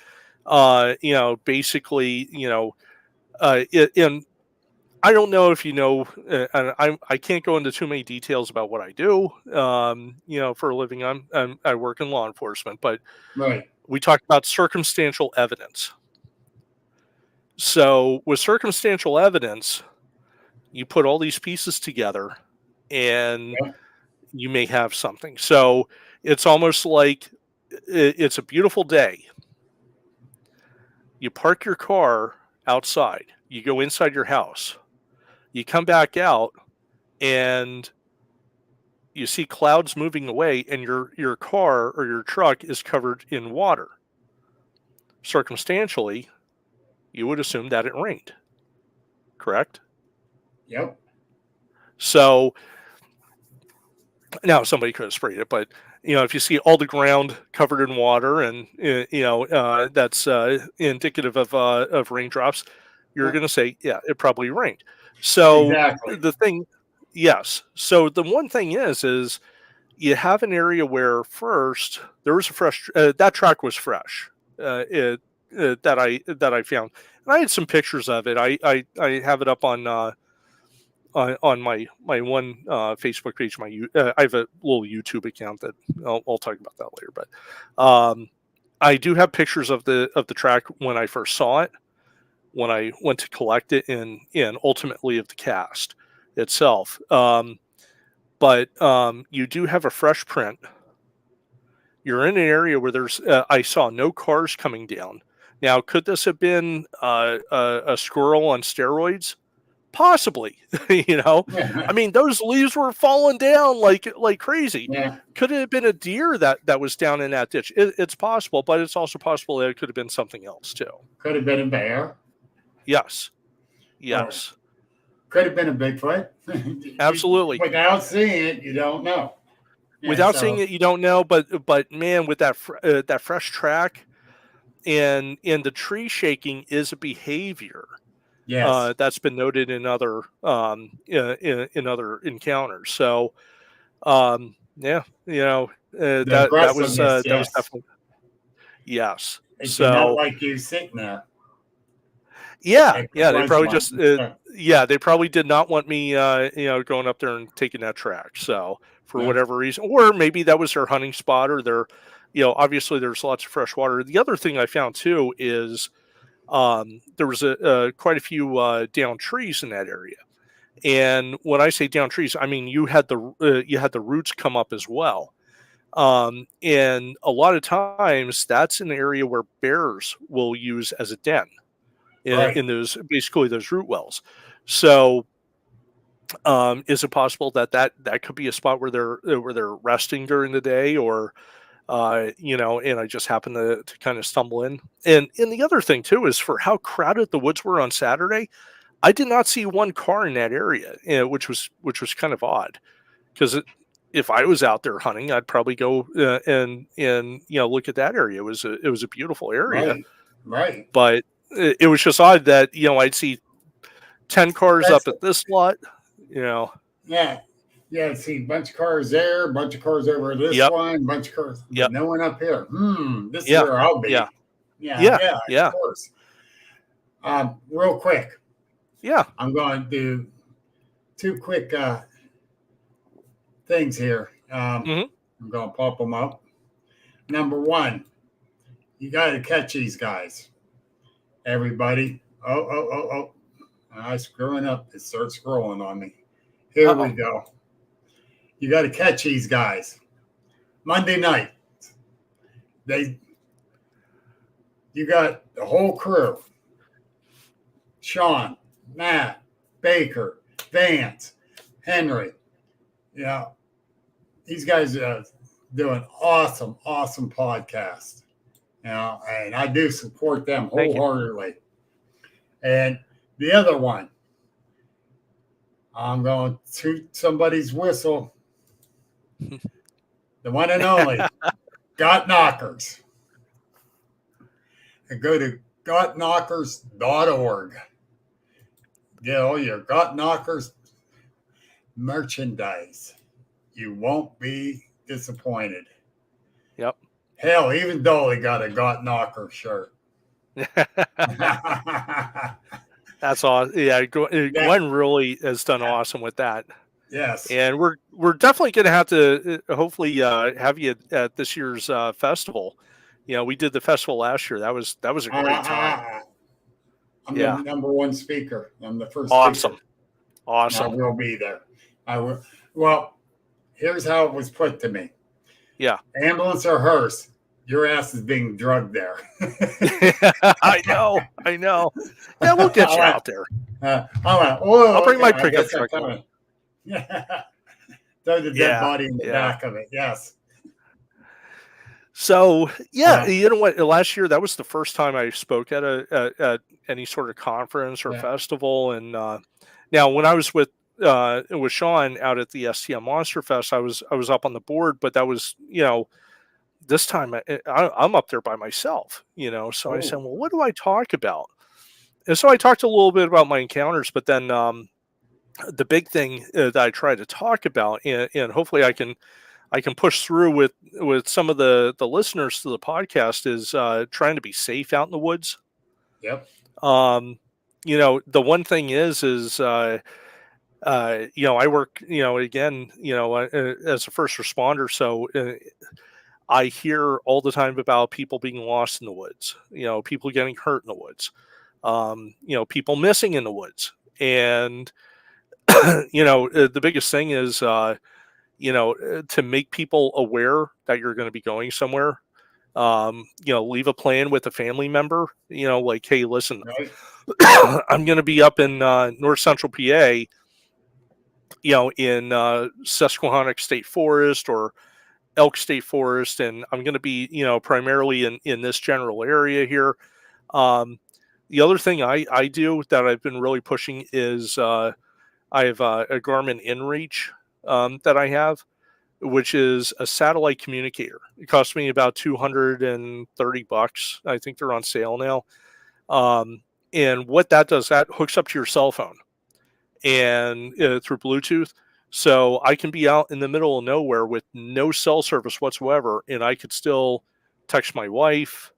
basically, and I don't know if and I can't go into too many details about what I do, for a living. I work in law enforcement, but we talked about circumstantial evidence. So with circumstantial evidence, you put all these pieces together and you may have something. So it's almost like it's a beautiful day. You park your car outside, you go inside your house, you come back out, and you see clouds moving away, and your car or your truck is covered in water. Circumstantially, you would assume that it rained. Correct?
Yep.
So now somebody could have sprayed it, but if you see all the ground covered in water, and that's indicative of raindrops, you're going to say, yeah, it probably rained. So the thing, yes. So the one thing is you have an area where first there was a fresh that track was fresh that I found, and I had some pictures of it. I have it up on my one Facebook page. I have a little YouTube account that I'll talk about that later. But I do have pictures of the track when I first saw it, when I went to collect it, and ultimately of the cast itself. But you do have a fresh print. You're in an area where there's I saw no cars coming down. Now, could this have been a squirrel on steroids? Possibly. I mean, those leaves were falling down like crazy. Could it have been a deer that was down in that ditch? It's possible, but it's also possible that it could have been something else too.
Could have been a bear.
Yes.
Could have been a Bigfoot.
Absolutely.
Without seeing it, you don't know.
Without seeing it, you don't know. But man, with that fresh track, and the tree shaking is a behavior.
Yes.
That's been noted in other in other encounters. So, that was definitely yes.
It's
so
not like you sitting there.
Yeah, they probably just they probably did not want me going up there and taking that track. So for whatever reason, or maybe that was their hunting spot, or their obviously there's lots of fresh water. The other thing I found too is there was quite a few down trees in that area. And when I say down trees, I mean you had the roots come up as well. And a lot of times that's an area where bears will use as a den
Right.
in those basically those root wells. So is it possible that could be a spot where they're resting during the day, or and I just happened to kind of stumble in. And the other thing too is for how crowded the woods were on Saturday, I did not see one car in that area, which was kind of odd, because if I was out there hunting, I'd probably go and look at that area. It was a beautiful area,
Right. Right.
but it was just odd that I'd see 10 cars up
That's
at this lot.
yeah. Yeah, see, a bunch of cars there, a bunch of cars over this
Yep,
one, a bunch of cars, but
yep,
no one up here. This is
yeah,
where I'll be.
yeah,
Yeah,
yeah,
yeah, of
yeah,
course. Real quick,
yeah.
I'm going to do two quick things here.
Hmm.
I'm going to pop them up. Number one, you got to catch these guys, everybody. Oh. I'm screwing up. It starts scrolling on me. Here we go. You got to catch these guys. Monday night, you got the whole crew. Sean, Matt, Baker, Vance, Henry. These guys are doing awesome podcast. And I do support them wholeheartedly. And the other one, I'm going to toot somebody's whistle. The one and only, Got Knockers. And go to gotknockers.org. Get all your Got Knockers merchandise. You won't be disappointed.
Yep.
Hell, even Dolly got a Got Knocker shirt.
That's awesome. Yeah, Gwen really has done awesome with that.
Yes.
And we're definitely going to have to hopefully have you at this year's festival. We did the festival last year. That was a great time.
I'm the number one speaker. I'm the first
awesome.
speaker.
Awesome.
I will be there. I will. Well, here's how it was put to me.
Yeah.
Ambulance or hearse, your ass is being drugged there.
I know. Yeah, we'll get you out there.
I'll
bring my pickup truck.
Yeah. Throw the dead body in the back of it. Yes.
So you know what? Last year that was the first time I spoke at any sort of conference or festival. And now when I was with Sean out at the STM Monster Fest, I was up on the board, but that was this time I'm up there by myself. So I said, well, what do I talk about? And so I talked a little bit about my encounters, but then the big thing that I try to talk about, and hopefully I can push through with some of the listeners to the podcast, is trying to be safe out in the woods.
Yep.
The one thing is I work, again, as a first responder. So I hear all the time about people being lost in the woods, people getting hurt in the woods, people missing in the woods. And, the biggest thing is, to make people aware that you're going to be going somewhere, leave a plan with a family member, like, hey, listen,
Right.
I'm going to be up in North Central PA, in Susquehannock State Forest or Elk State Forest, and I'm going to be, primarily in this general area here. The other thing I do that I've been really pushing is I have a Garmin InReach that I have, which is a satellite communicator. It cost me about $230. I think they're on sale now. And what that does, that hooks up to your cell phone and through Bluetooth. So I can be out in the middle of nowhere with no cell service whatsoever, and I could still text my wife.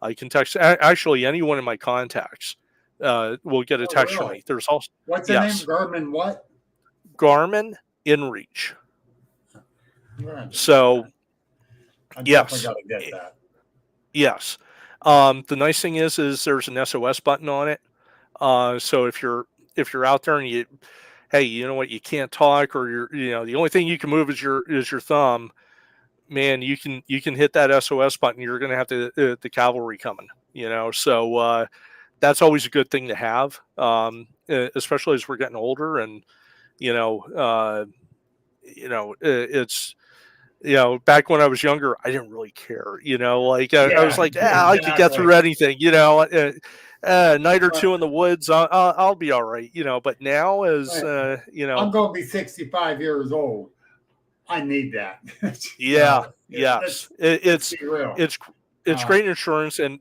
I can text actually anyone in my contacts will get a text from me. There's also
what's the name? Garmin what?
Garmin InReach.
Right.
So
I definitely got to get that.
Yes. The nice thing is there's an SOS button on it. So if you're out there and hey, you know what, you can't talk, or the only thing you can move is your thumb, man, you can hit that SOS button. You're going to have the cavalry coming. So that's always a good thing to have, especially as we're getting older, and it's. Back when I was younger, I didn't really care. I was like, I could get through anything. A night or two in the woods, I'll be all right. But now, as
I'm going to be 65 years old. I need that.
Yes, it's
real.
It's great insurance, and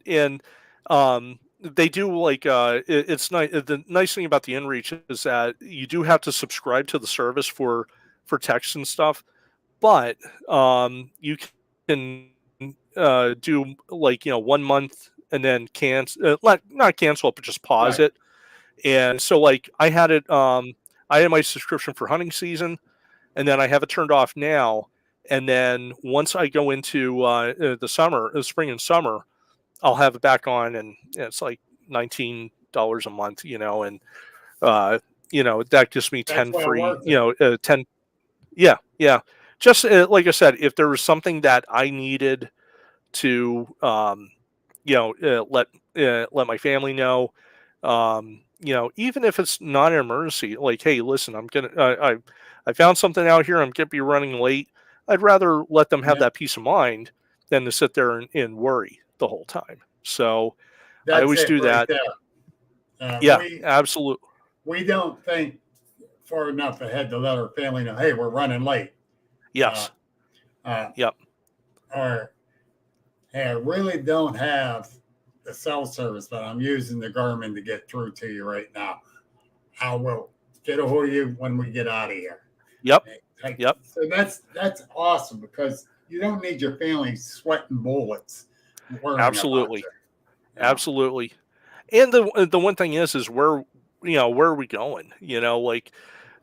they do it's nice. The nice thing about the InReach is that you do have to subscribe to the service for text and stuff. But you can do 1 month and then cancel, not cancel it, but just pause it. And so I had it, I had my subscription for hunting season, and then I have it turned off now. And then once I go into the spring and summer, I'll have it back on, and it's like $19 a month, and that gives me 10 free, 10. Yeah. Just like I said, if there was something that I needed to, let my family know, even if it's not an emergency, like, hey, listen, I found something out here, I'm going to be running late. I'd rather let them have that peace of mind than to sit there and worry the whole time. So I always do that. Absolutely.
We don't think far enough ahead to let our family know, hey, we're running late.
Yes.
Or, hey, I really don't have the cell service, but I'm using the Garmin to get through to you right now. I will get a hold of you when we get out of here.
Yep.
So that's awesome, because you don't need your family sweating bullets.
Absolutely. Absolutely. And the one thing is where are we going?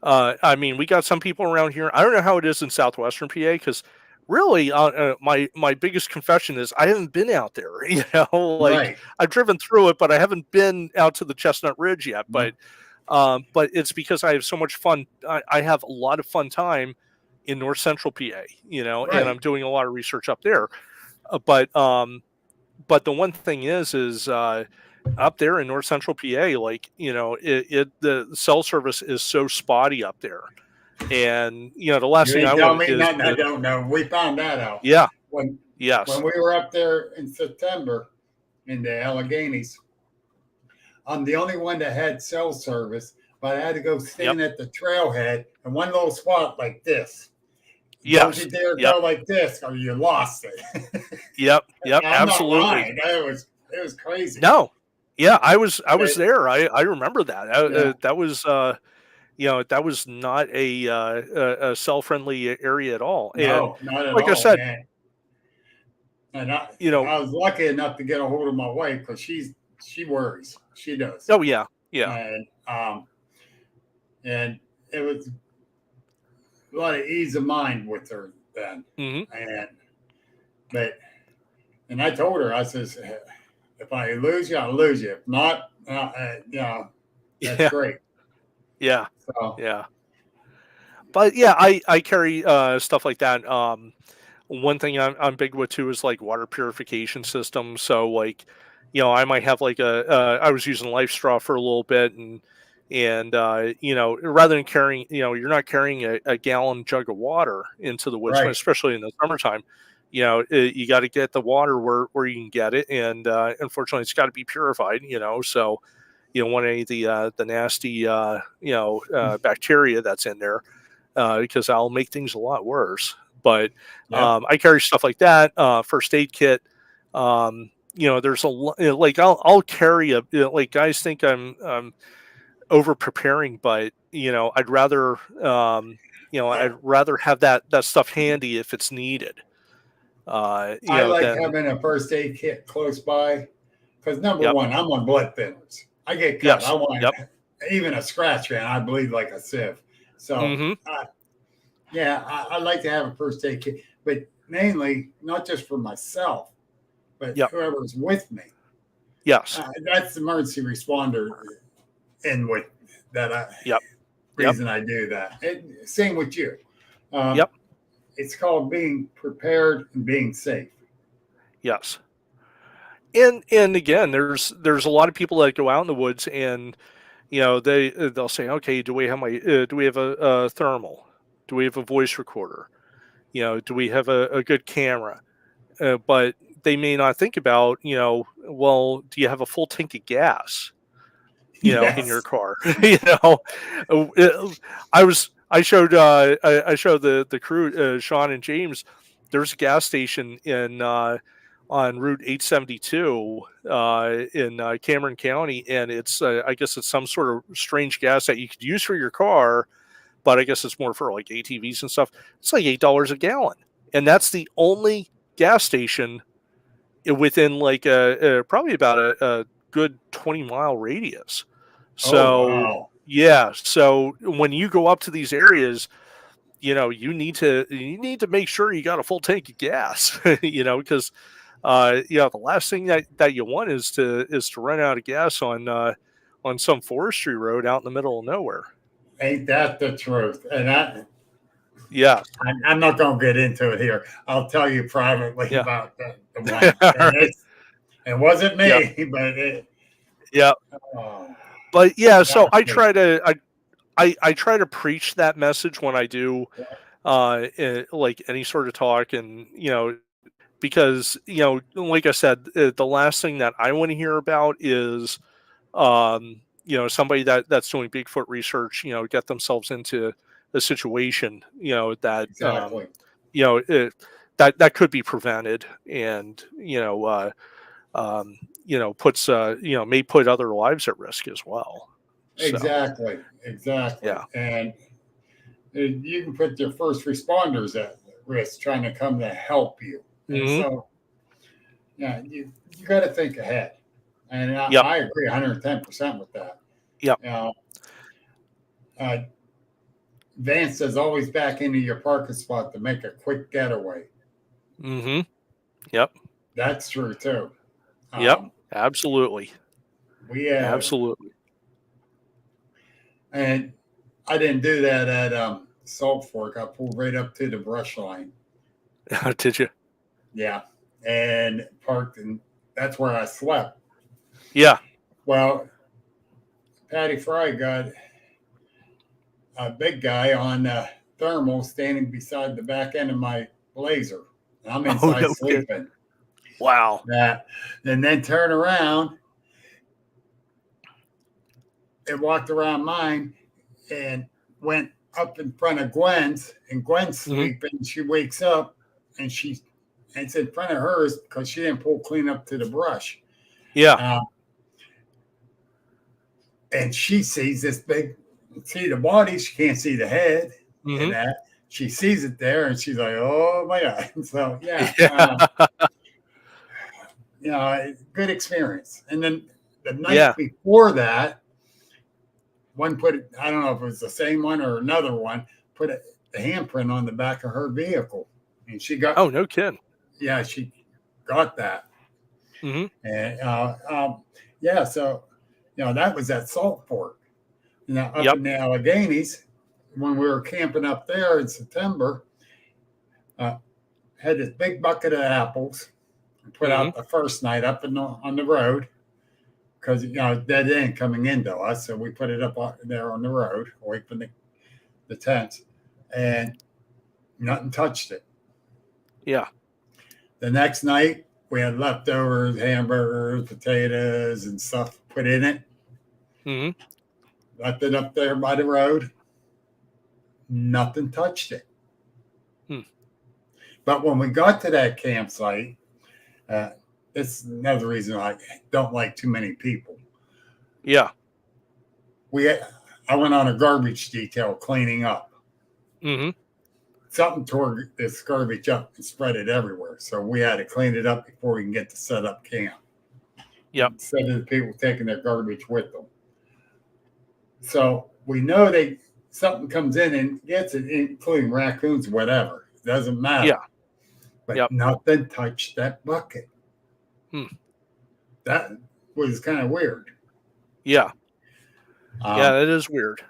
I mean, we got some people around here. I don't know how it is in southwestern PA, because really, my biggest confession is I haven't been out there. I've driven through it, but I haven't been out to the Chestnut Ridge yet. But it's because I have so much fun. I have a lot of fun time in north central PA. And I'm doing a lot of research up there. But the one thing is up there in north central PA, the cell service is so spotty up there. And the last thing I want is
I don't know. We found that out.
Yeah.
When we were up there in September in the Alleghenies, I'm the only one that had cell service, but I had to go stand at the trailhead in one little spot like this. Don't you dare go like this, or you lost it.
Yep. Absolutely.
It was crazy.
No. Yeah, I was there. I remember that. That was that was not a cell friendly area at all.
No, not at
all. I said, man.
And I was lucky enough to get a hold of my wife, because she worries. She does.
Oh yeah.
And it was a lot of ease of mind with her then.
Mm-hmm.
And I told her, I says, if I lose you, I'll lose you. If not, that's great.
Yeah.
So.
Yeah. But yeah, I carry stuff like that. One thing I'm big with too is water purification systems. So I might have I was using Life Straw for a little bit, and rather than carrying, you're not carrying a gallon jug of water into the woods, especially in the summertime. You got to get the water where you can get it, and unfortunately, it's got to be purified. So you don't want any of the nasty bacteria that's in there, because I'll make things a lot worse. But I carry stuff like that, first aid kit. There's I'll carry guys think I'm over preparing, but I'd rather have that stuff handy if it's needed.
I like having a first aid kit close by, because number one, I'm on blood thinners. I get cut.
Yes.
I want even a scratch, man. I bleed like a sieve. So I like to have a first aid kit, but mainly not just for myself, but
Yep.
whoever's with me.
Yes.
That's the emergency responder in with that.
Yep.
Reason I do that. Same with you.
Yep.
It's called being prepared and being safe.
Yes. And again, there's a lot of people that go out in the woods and they'll say, okay, do we have a thermal? Do we have a voice recorder? Do we have a good camera? But they may not think about, well, do you have a full tank of gas? In your car. I showed the crew, Sean and James. There's a gas station on Route 872 in Cameron County, and it's I guess it's some sort of strange gas that you could use for your car, but I guess it's more for like ATVs and stuff. It's like $8 a gallon, and that's the only gas station within like probably about a good 20-mile radius. So yeah, so when you go up to these areas, you need to make sure you got a full tank of gas, because the last thing that you want is to run out of gas on some forestry road out in the middle of nowhere.
Ain't that the truth? And
yeah,
I'm not going to get into it here. I'll tell you privately about the one. It wasn't me, but
but yeah. So I try to preach that message when I do like any sort of talk, and because like I said, the last thing that I want to hear about is somebody that's doing Bigfoot research, get themselves into a situation that
exactly.
That could be prevented, and puts may put other lives at risk as well.
Exactly.
Yeah.
And you can put your first responders at risk trying to come to help you. And so, you got to think ahead. And I agree 110% with that.
Yeah.
Vance says always back into your parking spot to make a quick getaway.
Mm-hmm. Yep.
That's true too.
Yep. Absolutely.
Absolutely. And I didn't do that at Salt Fork. I pulled right up to the brush line.
Did you?
Yeah. And parked, and that's where I slept.
Yeah.
Well, Patty Fry got a big guy on thermal standing beside the back end of my Blazer. I'm inside sleeping.
Wow.
And then turn around and walked around mine and went up in front of Gwen's, and Gwen's sleeping. She wakes up and it's in front of hers because she didn't pull clean up to the brush.
Yeah.
And she sees this big, see the body, she can't see the head. And that she sees it there and she's like, oh my God. So good experience. And then the night before that, one I don't know if it was the same one or another one, put the handprint on the back of her vehicle. And she got,
oh, no kidding.
Yeah, she got that. And so that was at Salt Fork. Now up in the Alleghenies, when we were camping up there in September, had this big bucket of apples and put out the first night up on the road because dead end coming into us, so we put it up there on the road away from the tents, and nothing touched it.
Yeah.
The next night we had leftovers, hamburgers, potatoes, and stuff put in it. Left it up there by the road. Nothing touched it. But when we got to that campsite, it's another reason I don't like too many people.
Yeah.
I went on a garbage detail cleaning up. Something tore this garbage up and spread it everywhere. So we had to clean it up before we can get to set up camp.
Yep.
Instead of the people taking their garbage with them. So we know something comes in and gets it, including raccoons, whatever. It doesn't matter.
Yeah.
But nothing touched that bucket.
Hmm.
That was kind of weird.
Yeah. Yeah,
Um,
that is weird.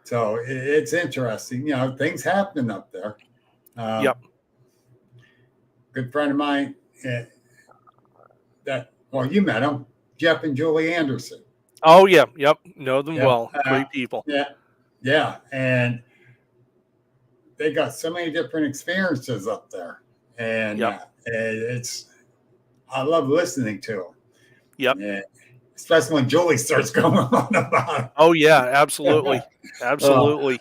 so it's interesting. Things happening up there. Um,
Yep.
good friend of mine you met him, Jeff and Julie Anderson.
Oh, yeah. Yep. Know them
Yeah.
well. Great people.
Yeah. Yeah. And they got so many different experiences up there. And
Yep.
I love listening to them.
Yep.
Yeah. Especially when Julie starts going on about
Oh, yeah. Absolutely.
it. Oh,
Absolutely.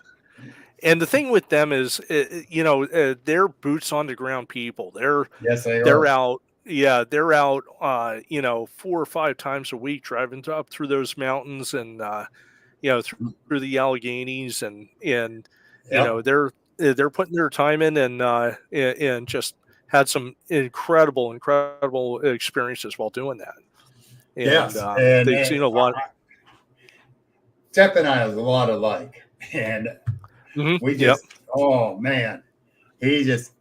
And the thing with them is, they're boots on the ground people.
yes, they
They're
are.
out. Yeah, they're out. 4 or 5 times a week driving up through those mountains and through the Alleghenies and
Yep.
they're putting their time in and just had some incredible experiences while doing that. And
Yes. And
they've seen a lot.
Jeff and I is a lot alike. And we
Yep.
just, oh man, he just,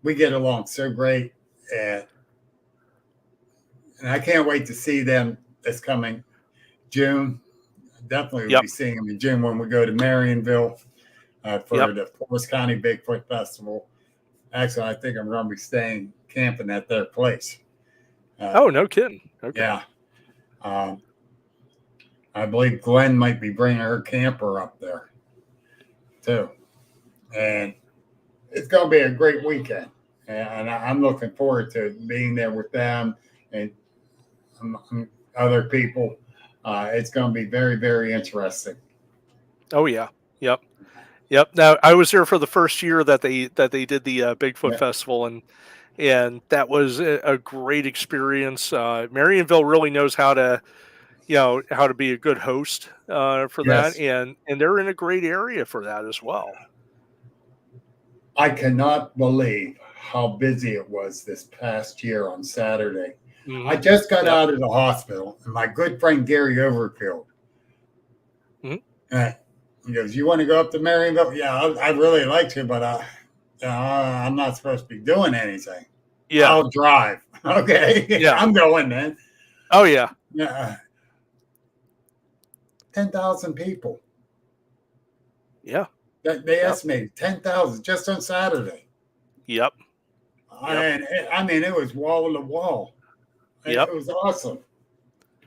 we get along so great. And I can't wait to see them this coming June. Definitely will
Yep.
be seeing them in June when we go to Marionville for
Yep.
the Forest County Bigfoot Festival. Actually, I think I'm going to be staying camping at their place.
Oh, no kidding. Okay.
Yeah. I believe Glenn might be bringing her camper up there too. And it's going to be a great weekend. And I'm looking forward to being there with them and other people. It's going to be very, very interesting.
Oh, yeah. Yep. Yep. Now I was there for the first year that they did the Bigfoot
Yeah.
Festival, and that was a great experience. Marionville really knows how to be a good host for that,
Yes.
and they're in a great area for that as well.
I cannot believe how busy it was this past year on Saturday.
Mm-hmm.
I just got
Yep.
out of the hospital, and my good friend Gary Overfield,
Mm-hmm.
He goes, "You want to go up to Marionville?" Yeah, I really like to, but I'm not supposed to be doing anything.
Yeah.
I'll drive. Okay,
Yeah.
I'm going then.
Oh, yeah.
Yeah, 10,000 people.
Yeah.
They estimated 10,000 just on Saturday.
Yep.
And I mean, it was wall to wall.
Yep.
It was awesome.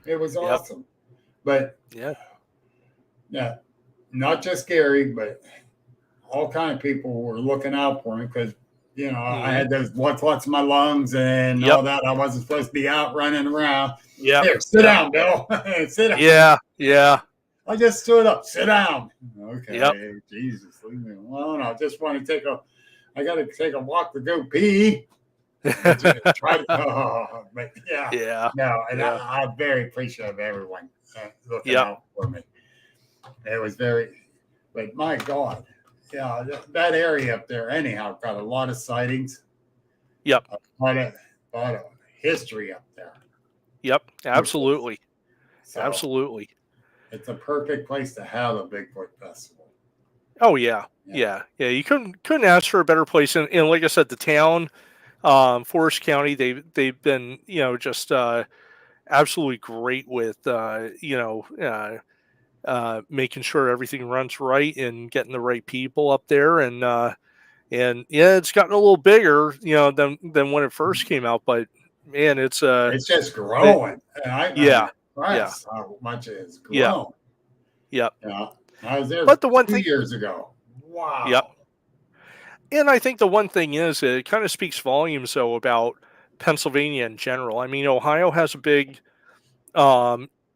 It was
Yep.
awesome. But
Yeah.
yeah, not just Gary, but all kind of people were looking out for me because I had those blood clots in my lungs and all that. I wasn't supposed to be out running around.
Yeah.
Here, sit down, Bill. Sit down.
Yeah. Yeah.
I just stood up. Sit down. Okay.
Yep.
Jesus, leave me alone. I just want to I got to take a walk to go pee. But yeah.
Yeah.
No, and
Yeah.
I'm very appreciative of everyone looking out for me. It was but my God, yeah, that area up there, anyhow, got a lot of sightings.
Yep.
A lot of history up there.
Yep. Absolutely.
So
Absolutely.
it's a perfect place to have a Bigfoot festival.
Oh, yeah. Yeah. You couldn't ask for a better place. And like I said, the town, Forest County, they've been, just absolutely great with, making sure everything runs right and getting the right people up there. And yeah, it's gotten a little bigger, than when it first came out, but man, it's
just growing. I'm impressed how much it has grown.
Yeah.
I was there
but the one
2
thing,
years ago. Wow.
Yep. And I think the one thing is it kind of speaks volumes, though, about Pennsylvania in general. I mean, Ohio has a big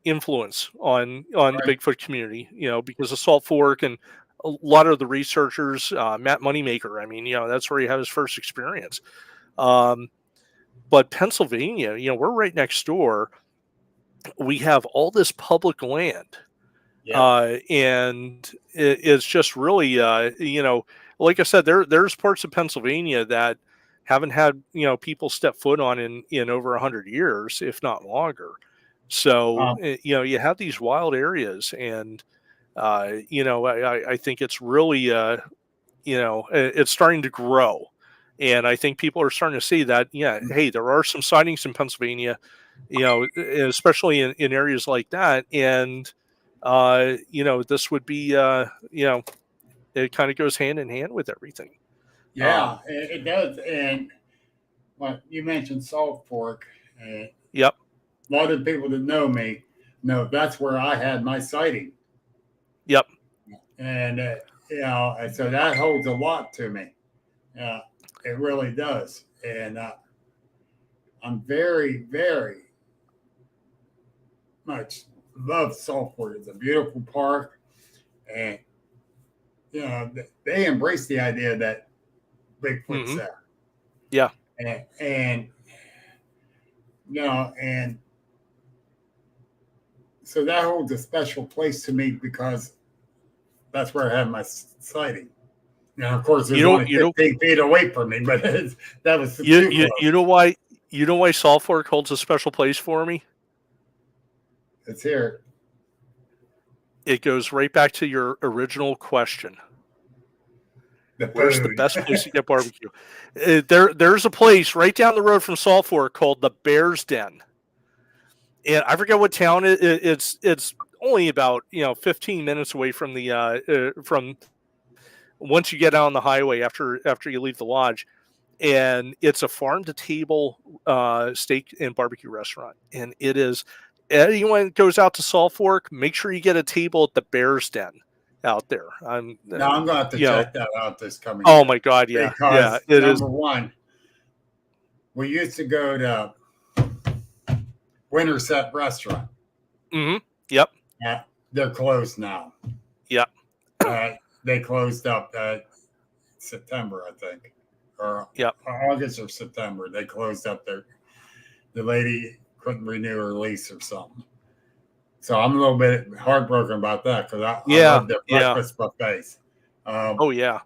influence on the Bigfoot community, because of Salt Fork and a lot of the researchers, Matt Moneymaker. I mean, that's where he had his first experience. But Pennsylvania, we're right next door. We have all this public land. And it's just really, like I said, there's parts of Pennsylvania that haven't had, people step foot on in over 100 years, if not longer. So, you have these wild areas, and, I think it's really, it's starting to grow. And I think people are starting to see that, yeah, hey, there are some sightings in Pennsylvania, especially in areas like that. And, this would be, it kind of goes hand in hand with everything.
Yeah, it does. And well, you mentioned Salt Fork.
Yep.
A lot of people that know me know that's where I had my sighting.
Yep.
And, and so that holds a lot to me. It really does. And I'm very, very much love Salt Fork. It's a beautiful park. And, they embrace the idea that Bigfoot's
Mm-hmm.
there.
Yeah.
And and so that holds a special place to me because that's where I had my sighting. Now, of course, it was only 15 feet away from me, but that was too close.
You know why Salt Fork holds a special place for me?
It's here.
It goes right back to your original question. Where's the best place to get barbecue? There's a place right down the road from Salt Fork called the Bear's Den, and I forget what town it's only about 15 minutes away from the from once you get out on the highway after you leave the lodge, and it's a farm to table steak and barbecue restaurant, and it is. Anyone goes out to Salt Fork, make sure you get a table at the Bear's Den out there.
I'm going to have to check that out this coming
year.
year.
My God, yeah.
Because
it
number one, we used to go to Winterset Restaurant.
Mm-hmm. Yep.
They're closed now.
Yep.
They closed up September, I think, or August or September. They closed up the lady couldn't renew her lease or something. So I'm a little bit heartbroken about that because I love their breakfast buffets.
Yeah.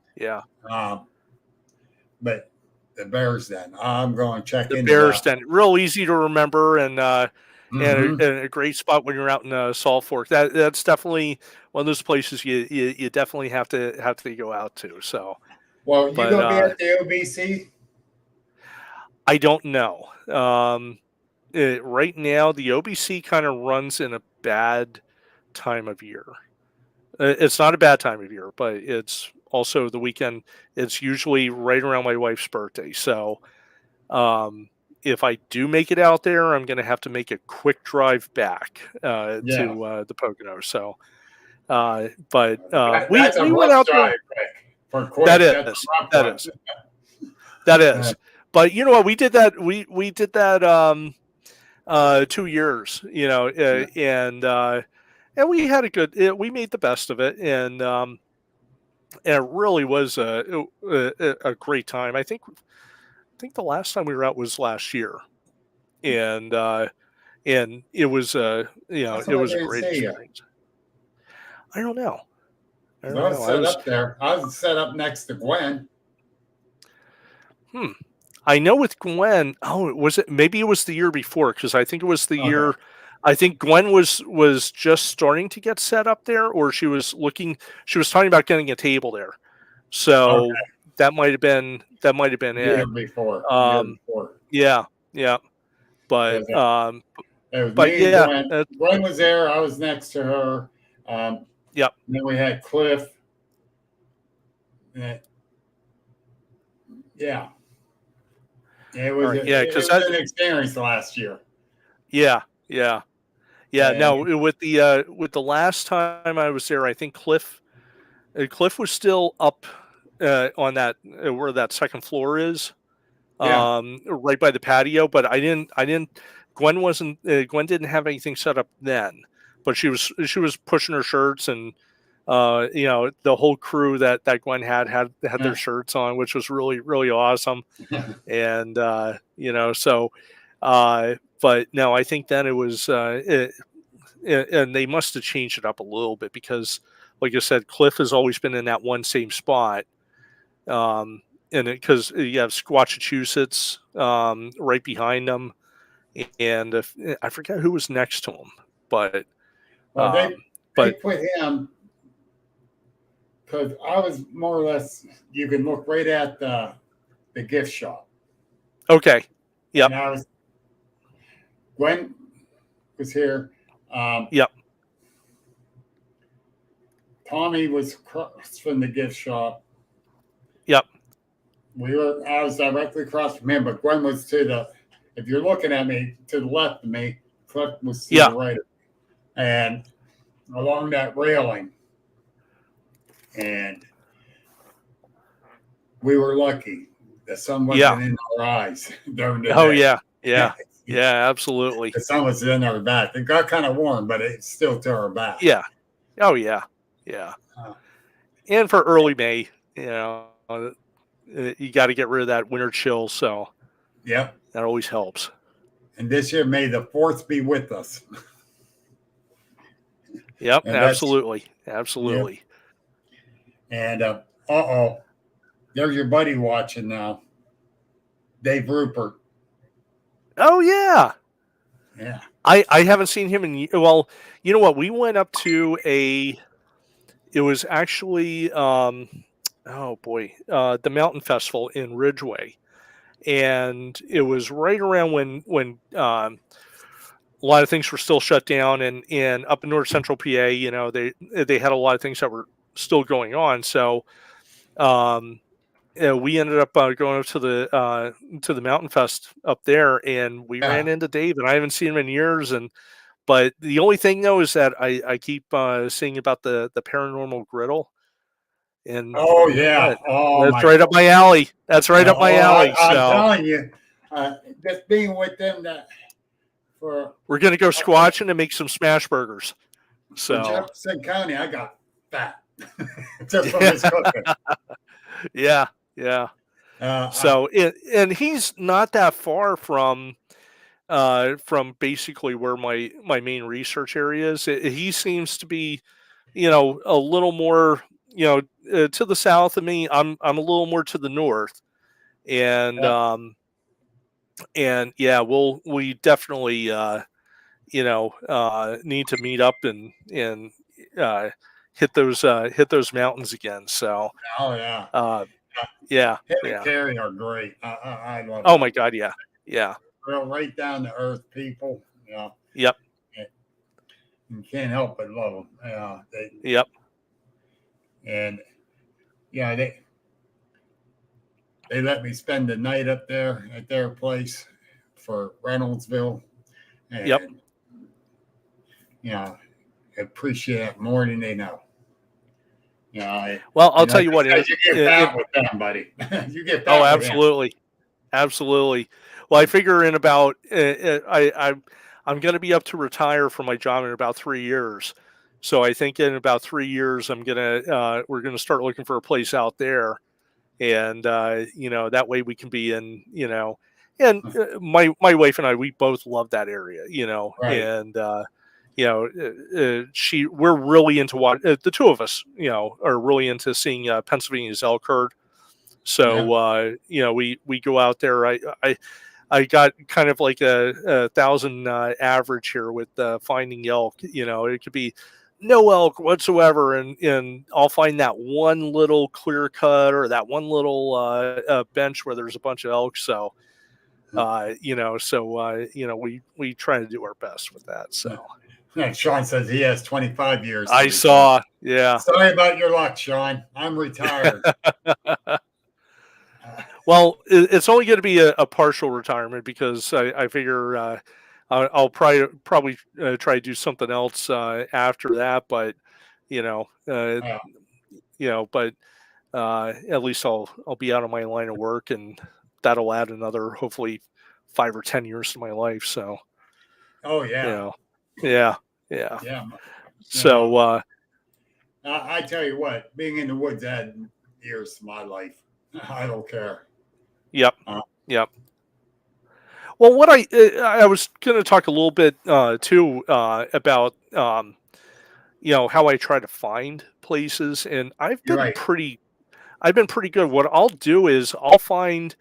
But the Bear's Den, I'm going to check into
the Bear's Den. Real easy to remember and a great spot when you're out in Salt Fork. That's definitely one of those places you definitely have to go out to. So,
well, you gonna be at the OBC?
I don't know. Right now, the OBC kind of runs in a bad time of year. It's not a bad time of year, but it's also the weekend. It's usually right around my wife's birthday. So if I do make it out there, I'm going to have to make a quick drive back to the Poconos. So, we went out there. That is. But you know what? We did that. We did that 2 years. And we had a good. We made the best of it, and it really was a great time. I think the last time we were out was last year, and it was it was a great experience. I don't know.
I was set up there. I was set up next to Gwen.
I know with Gwen. Oh, maybe it was the year before because I think it was the year. I think Gwen was just starting to get set up there, or she was talking about getting a table there. So that might have been it.
Year before.
Yeah. But
it was me and Gwen. Gwen was there. I was next to her.
Yep.
And then we had Cliff. Yeah. It was an experience last year.
Yeah. No, with the last time I was there, I think Cliff was still up on that where that second floor is, right by the patio. But I didn't. Gwen didn't have anything set up then, but she was pushing her shirts and. The whole crew that Gwen had their shirts on, which was really, really awesome. And, but no, I think then it was, and they must have changed it up a little bit because, like I said, Cliff has always been in that one same spot. And because you have Squatchachusetts right behind them. And I forget who was next to him, but.
They put him. Because I was more or less, you can look right at the the gift shop.
Okay. Yep.
And Gwen was here.
Yep.
Tommy was across from the gift shop.
Yep.
I was directly across from him, but Gwen was if you're looking at me, to the left of me, Cliff was to the right of me. And along that railing. And we were lucky. The sun wasn't in our eyes during the day.
Yeah, absolutely.
The sun was in our back. It got kind of warm, but it's still to our back.
Yeah. Oh, yeah. And for early May, you got to get rid of that winter chill. So
that
always helps.
And this year, may the 4th be with us.
Yep, absolutely. Yep.
And there's your buddy watching now, Dave Rupert.
Oh yeah. I haven't seen him well, you know what? We went up to it was actually the Mountain Festival in Ridgeway, and it was right around when a lot of things were still shut down, and up in North Central PA, they had a lot of things that were still going on. So we ended up going up to the Mountain Fest up there, and we ran into Dave, and I haven't seen him in years. But the only thing though is that I keep seeing about the paranormal griddle. And that's right up my alley. That's right up my alley.
I'm telling you, just being with them
we're gonna go squatching and make some smash burgers. So
Jefferson County, I got fat just from his cooking.
Yeah. And he's not that far from basically where my main research area is. He seems to be, a little more, to the south of me. I'm a little more to the north, and we definitely need to meet up and hit those mountains again. So
Terry are great. I love.
Oh my God, yeah.
Real right down to earth people.
Yep.
You can't help but love them.
Yep.
And they let me spend the night up there at their place for Reynoldsville. And, appreciate it more than they know.
I'll tell you what.
You get fat with them, buddy. You get fat.
Oh, absolutely. Well, I figure in about I'm going to be up to retire from my job in about 3 years. So I think in about 3 years, we're gonna start looking for a place out there, and that way we can be in, and my wife and I, we both love that area,
right.
And we're really into the two of us, are really into seeing Pennsylvania's elk herd. So we go out there. I got kind of like a 1,000 average here with finding elk. It could be no elk whatsoever, and I'll find that one little clear cut or that one little bench where there's a bunch of elk. So we try to do our best with that. So
Sean says he has 25 years.
I saw. Yeah.
Sorry about your luck, Sean. I'm retired.
Well, it's only going to be a partial retirement because I figure I'll probably try to do something else after that. But but at least I'll be out of my line of work, and that'll add another hopefully 5 or 10 years to my life. So.
Oh yeah.
Yeah. So
I tell you what, being in the woods added years to my life. I don't care.
Yep. Well, what I was going to talk a little bit too about how I try to find places, and I've been pretty good. What I'll do is I'll find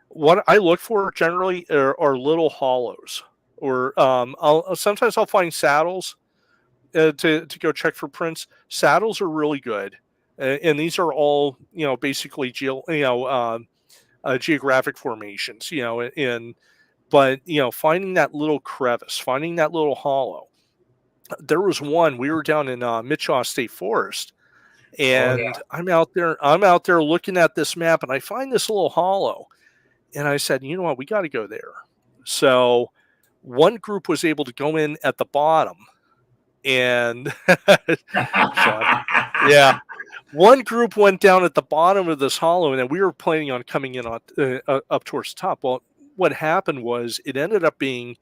what I look for generally are little hollows, or sometimes I'll find saddles to go check for prints. Saddles are really good, and these are all basically geographic formations, but finding that little crevice, finding that little hollow. There was one, we were down in Mitchell State Forest,
Oh
and
yeah.
I'm out there looking at this map, and I find this little hollow, and I said, you know what, we got to go there. So one group was able to go in at the bottom, and Sean, yeah, one group went down at the bottom of this hollow, and then we were planning on coming in up towards the top. Well, what happened was it ended up being,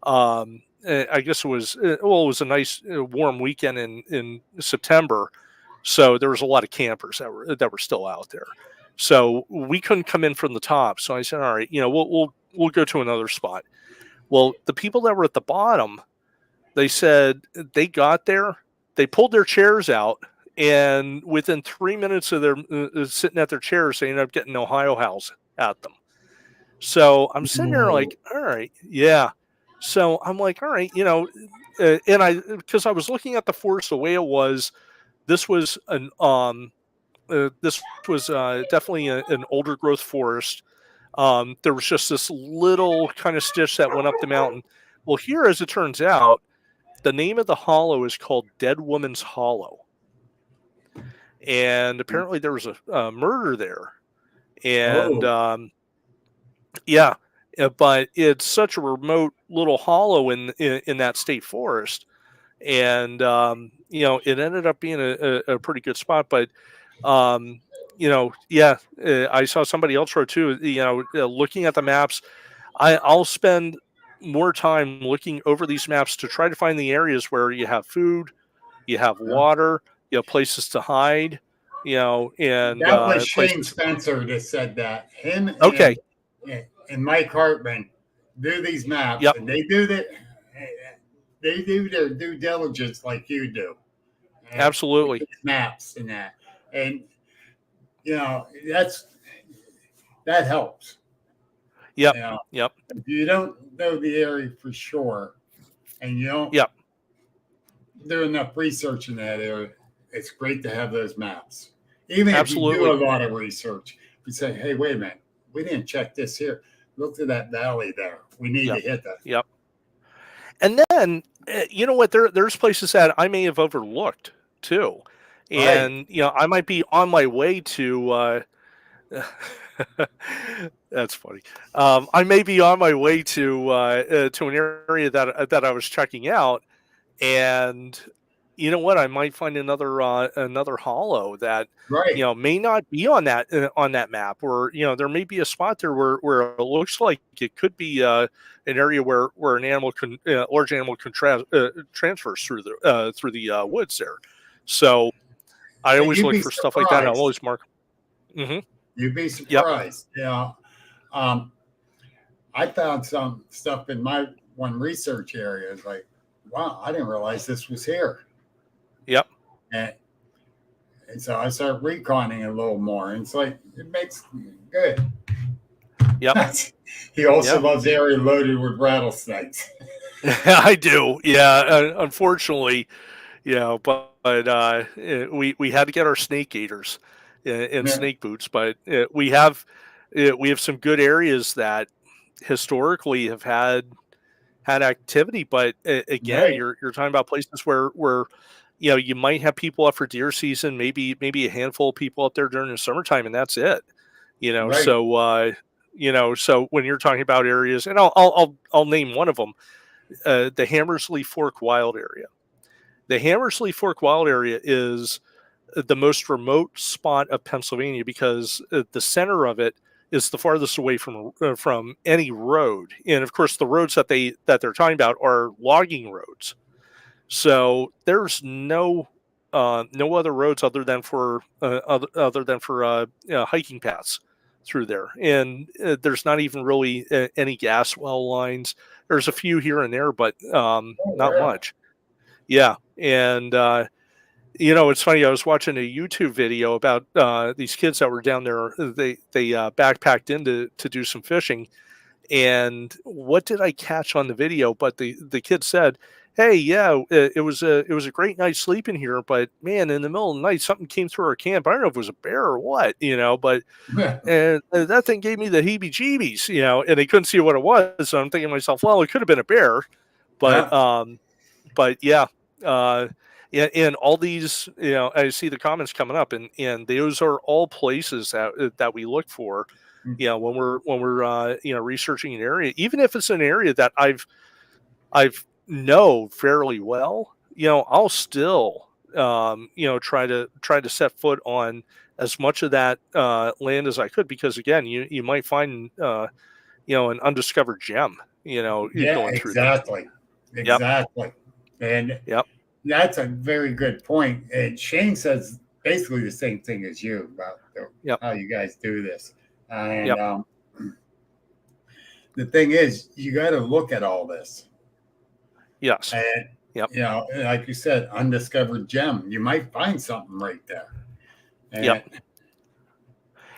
I guess it was, it was a nice warm weekend in September, so there was a lot of campers that were still out there. So we couldn't come in from the top. So I said, all right, we'll go to another spot. Well, the people that were at the bottom, they said they got there, they pulled their chairs out, and within 3 minutes of their sitting at their chairs, they ended up getting Ohio House at them. So I'm sitting there like, all right, yeah. So I'm like, all right, and because I was looking at the forest the way it was, this was definitely an older growth forest. There was just this little kind of stitch that went up the mountain. Well, here, as it turns out, the name of the hollow is called Dead Woman's Hollow. And apparently there was a murder there. And yeah, but it's such a remote little hollow in that state forest. And, it ended up being a pretty good spot. But, yeah, I saw somebody else wrote too, looking at the maps, I'll spend more time looking over these maps to try to find the areas where you have food, you have water, you have places to hide, and
that was Shane
places.
Spencer that said that. Him
Okay.
and Mike Hartman do these maps,
Yep.
and they do their due diligence like you do.
Absolutely.
Maps and that. And that helps.
Yep.
If you don't know the area for sure, and you don't do enough research in that area, it's great to have those maps. Even if you do a lot of research, you say, hey, wait a minute, we didn't check this here. Look to that valley there. We need to hit that.
Yep. And then, you know what? There's places that I may have overlooked too. And, I might be on my way to, that's funny. I may be on my way to an area that I was checking out, and you know what? I might find another hollow that may not be on that map, or there may be a spot there where it looks like it could be an area where an animal can large animal can transfers through the woods there. So I always look for stuff like that. I always mark. Mm-hmm.
You'd be surprised. Yep. I found some stuff in my one research area. It's like, wow, I didn't realize this was here.
Yep.
And so I started reconning a little more. And it's like, it makes good.
Yep.
He also loves the area loaded with rattlesnakes.
I do. Yeah. Unfortunately, but we had to get our snake gaiters and snake boots, but we have some good areas that historically have had activity. But again, you're talking about places where you might have people up for deer season, maybe a handful of people up there during the summertime, and that's it. So so when you're talking about areas, and I'll name one of them, the Hammersley Fork Wild area. The Hammersley Fork Wild area is the most remote spot of Pennsylvania because the center of it is the farthest away from any road, and of course the roads that they're talking about are logging roads. So there's no other roads other than for hiking paths through there, and there's not even really any gas well lines. There's a few here and there, but not much. Yeah, and it's funny. I was watching a YouTube video about these kids that were down there. They backpacked in to do some fishing, and what did I catch on the video? But the kid said, hey, yeah, it was a great night sleeping here, but man, in the middle of the night, something came through our camp. I don't know if it was a bear or what, but and that thing gave me the heebie-jeebies, and they couldn't see what it was. So I'm thinking to myself, well, it could have been a bear, but
Yeah.
yeah, and all these, I see the comments coming up, and those are all places that we look for, when we're researching an area, even if it's an area that I've know fairly well, I'll still, try to set foot on as much of that land as I could, because again, you might find, an undiscovered gem, you're
Yeah,
going through there.
exactly.
Yep.
Exactly. And
Yep.
that's a very good point. And Shane says basically the same thing as you about
Yep.
how you guys do this. And
Yep.
the thing is, you got to look at all this.
Yes.
And,
Yep.
like you said, undiscovered gem. You might find something right there. And,
Yep.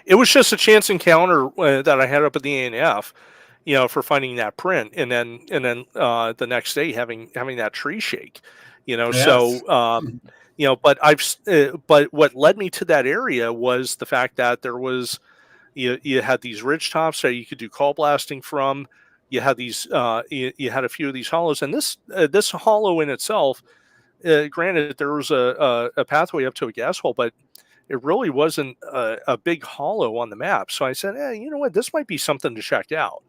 It was just a chance encounter that I had up at the ANF, for finding that print, and then the next day having that tree shake,
yes.
So but what led me to that area was the fact that there was, you had these ridge tops that you could do call blasting from. You had these you had a few of these hollows, and this hollow in itself, granted there was a pathway up to a gas hole, but it really wasn't a big hollow on the map. So I said, you know what, this might be something to check out.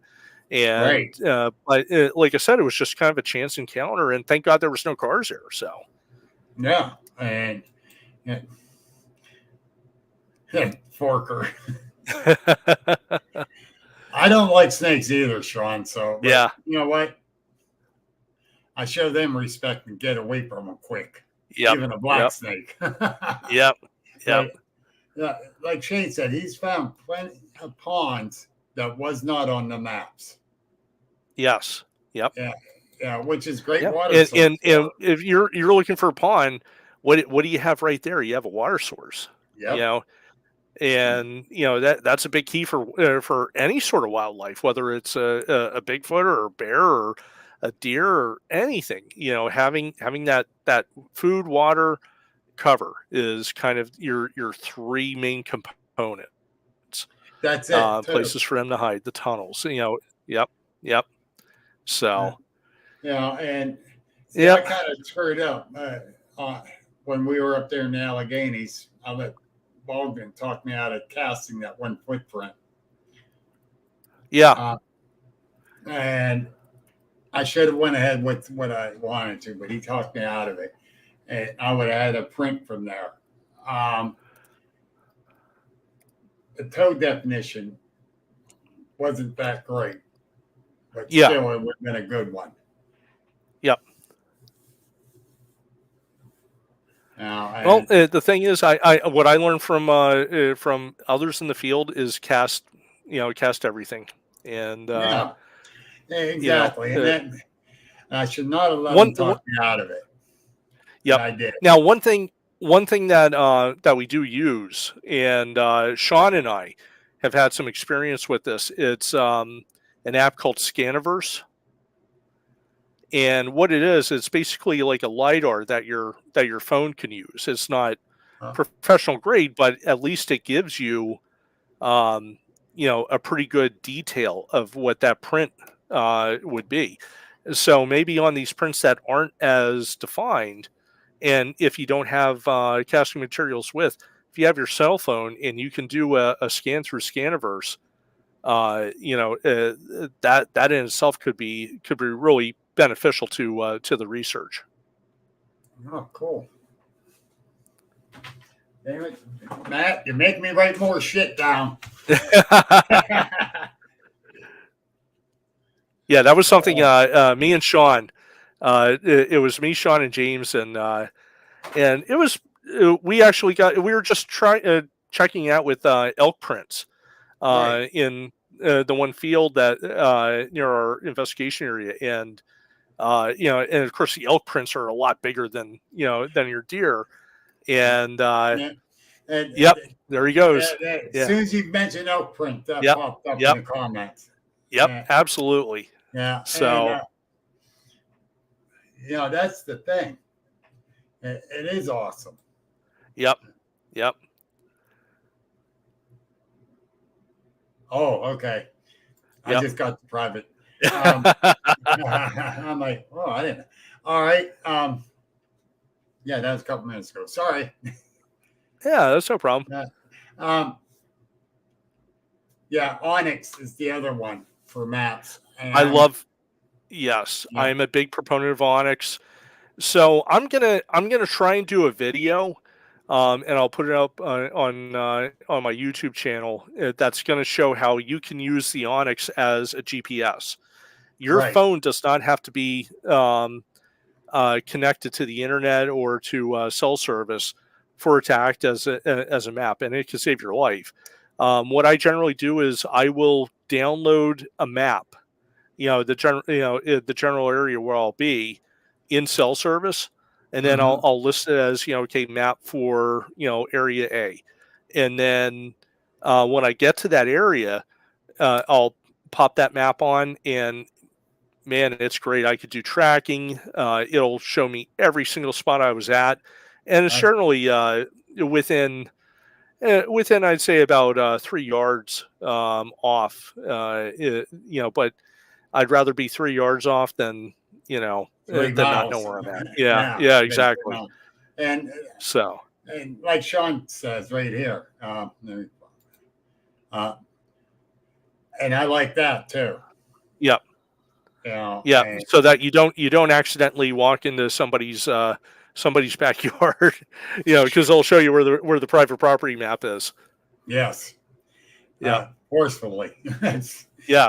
And
Right.
but like I said, it was just kind of a chance encounter, and thank God there was no cars there. So
Yeah. And Forker. I don't like snakes either, Sean. So, but
yeah,
you know what? I show them respect and get away from them quick.
yep,
Even a black
yep,
snake.
yep, yep,
But like Shane said, he's found plenty of ponds that was not on the maps.
yes, yep,
Yeah, which is great
yep.
water
And
source.
if you're looking for a pond, what do you have right there? You have a water source. You
Yep.
know, and that's a big key for any sort of wildlife, whether it's a Bigfoot or a bear or a deer or anything. Having that food, water, cover is kind of your three main components.
That's it. Too.
Places for them to hide, the tunnels. Yep, yep. So
And see, I
yep,
kind of screwed up when we were up there in the Alleghenies. I let Baldwin talk me out of casting that one footprint.
yeah,
And I should have went ahead with what I wanted to, but he talked me out of it. And I would have had a print from there. The toe definition wasn't that great, but
yeah,
still it would have been a good one.
yep.
Now,
The thing is, I what I learned from others in the field is cast everything, and
yeah, exactly. And then I should not have let him talk me out of it.
Yep.
I did.
Now, one thing that we do use, and Sean and I have had some experience with this. It's an app called Scaniverse, and what it is, it's basically like a LiDAR that your phone can use. It's not professional grade, but at least it gives you, a pretty good detail of what that print would be. So maybe on these prints that aren't as defined, and if you don't have casting materials if you have your cell phone and you can do a scan through Scaniverse, that in itself could be really beneficial to the research.
Oh, cool. Damn it, Matt, you make me write more shit down.
Yeah, that was something me and Sean. It was me, Sean, and James, and it was we were just checking out with elk prints
Right.
in the one field that near our investigation area, and and of course the elk prints are a lot bigger than your deer, and yep, there he goes.
As soon as you mentioned elk print, that
Yep.
popped up
Yep.
in the comments.
Yep. Absolutely.
Yeah.
So
that's the thing. It is awesome.
Yep.
Oh, okay. I
Yep.
just got the private. I'm like, oh, I didn't know. All right. Yeah, that was a couple minutes ago. Sorry.
Yeah, that's no problem.
Um, yeah, Onyx is the other one for maps.
Yes,
Yeah.
I am a big proponent of Onyx. So I'm gonna try and do a video, and I'll put it up on my YouTube channel. That's gonna show how you can use the Onyx as a GPS. Your
Right.
phone does not have to be connected to the internet or to cell service for it to act as a map, and it can save your life. What I generally do is I will download a map, the general area where I'll be in cell service, and then
Mm-hmm.
I'll list it as okay, map for area A, and then when I get to that area, I'll pop that map on, and man, it's great. I could do tracking. It'll show me every single spot I was at, and it's generally within I'd say about 3 yards off. But I'd rather be 3 yards off than
3
than not know
miles.
where I'm at.
Yeah.
Yeah, exactly.
And
So
like Sean says right here, and I like that too.
yep. Yeah,
And
so that you don't accidentally walk into somebody's backyard, because they'll show you where the private property map is.
yes,
Yeah.
Forcefully.
Yes.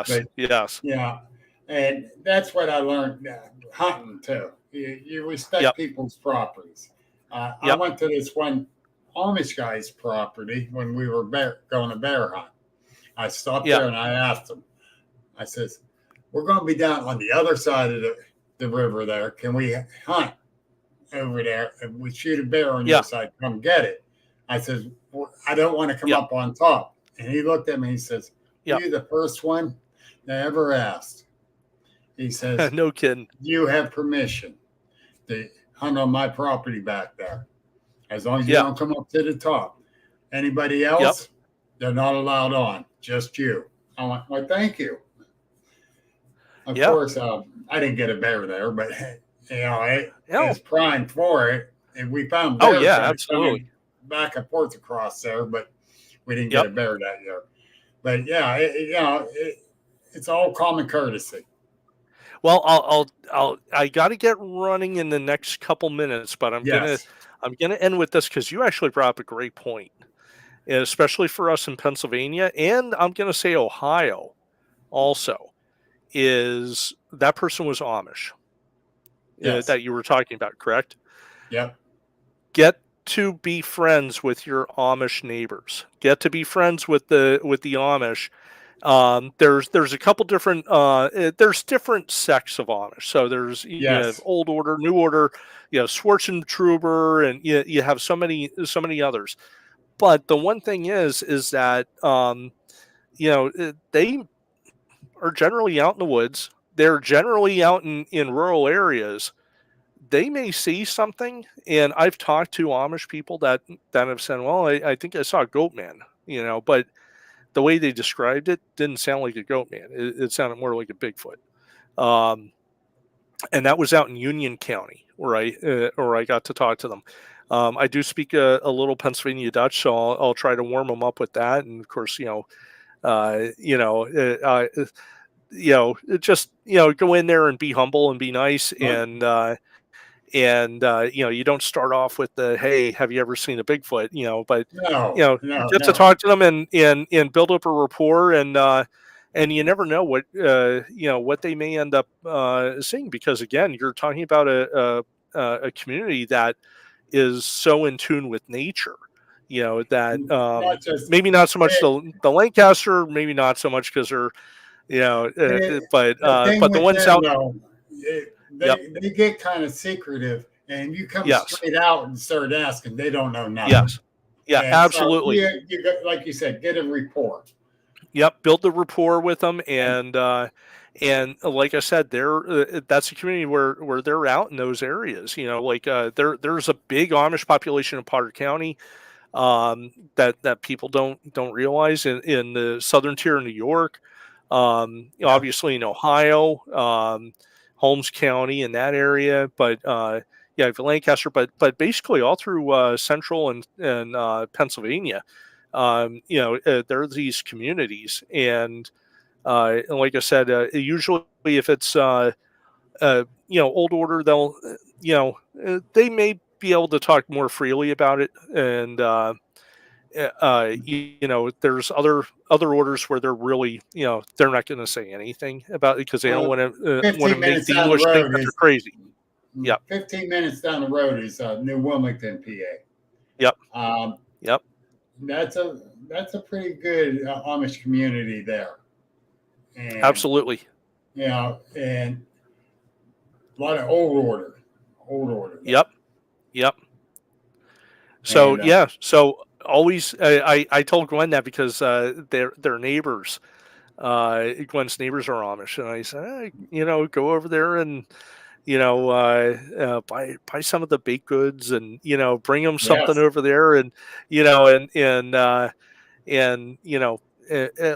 But,
yes.
yeah, and that's what I learned hunting too. You respect people's properties. I went to this one Amish guy's property when we were going to bear hunt. I stopped there and I asked him. I says, "We're going to be down on the other side of the river there. Can we hunt over there? If we shoot a bear on your side, come get it." I says, well, "I don't want to come up on top." And he looked at me and he says, "You're the first one that ever asked." He says,
"No kidding.
You have permission to hunt on my property back there. As long as you don't come up to the top. Anybody else, they're not allowed on. Just you." I went, "Well, thank you." Of course, I didn't get a bear there, but it's prime for it. And we found bears
absolutely
back and forth across there, but we didn't get a bear that year. But it's all common courtesy.
Well, I got to get running in the next couple minutes, but I'm gonna end with this because you actually brought up a great point, especially for us in Pennsylvania, and I'm gonna say Ohio, also. Is that person was Amish that you were talking about, correct?
Yeah.
Get to be friends with your Amish neighbors. Get to be friends with the Amish. There's a couple different there's different sects of Amish. So there's old order, new order, Schwarzentroober, and you have so many others. But the one thing is that they are generally out in the woods. They're generally out in rural areas. They may see something, and I've talked to Amish people that have said, "Well, I think I saw a goat man," but the way they described it didn't sound like a goat man. It sounded more like a Bigfoot. And that was out in Union County where I got to talk to them. I do speak a little Pennsylvania Dutch, so I'll try to warm them up with that. And of course, just go in there and be humble and be nice,
Right.
and you don't start off with the "Hey, have you ever seen a Bigfoot?" But get to talk to them and build up a rapport, and you never know what they may end up seeing, because again, you're talking about a community that is so in tune with nature. That maybe not so much the Lancaster, maybe not so much because they're but the ones out.
They get kind of secretive, and you come straight out and start asking, they don't know nothing.
Yes. Yeah, and absolutely.
So you got, like you said, get a rapport.
Yep, build the rapport with them, and And like I said, that's a community where they're out in those areas. Like there's a big Amish population in Potter County that people don't realize in the southern tier of New York, obviously in Ohio, Holmes County in that area, but Lancaster, but basically all through central and Pennsylvania. There are these communities, and like I said, usually if it's old order, they'll they may be able to talk more freely about it, and there's other orders where they're really they're not going to say anything about it because they don't want to
15
make
minutes
the
down
English
the
think
road
that they're
is
crazy. Yep.
15 minutes down the road is New Wilmington, PA.
Yep.
Yep. That's a pretty good Amish community there. And,
absolutely.
And a lot of old order.
Yep. So
and,
so always I told Gwen that because their neighbors, Gwen's neighbors are Amish, and I said, go over there and buy some of the baked goods and bring them something over there, and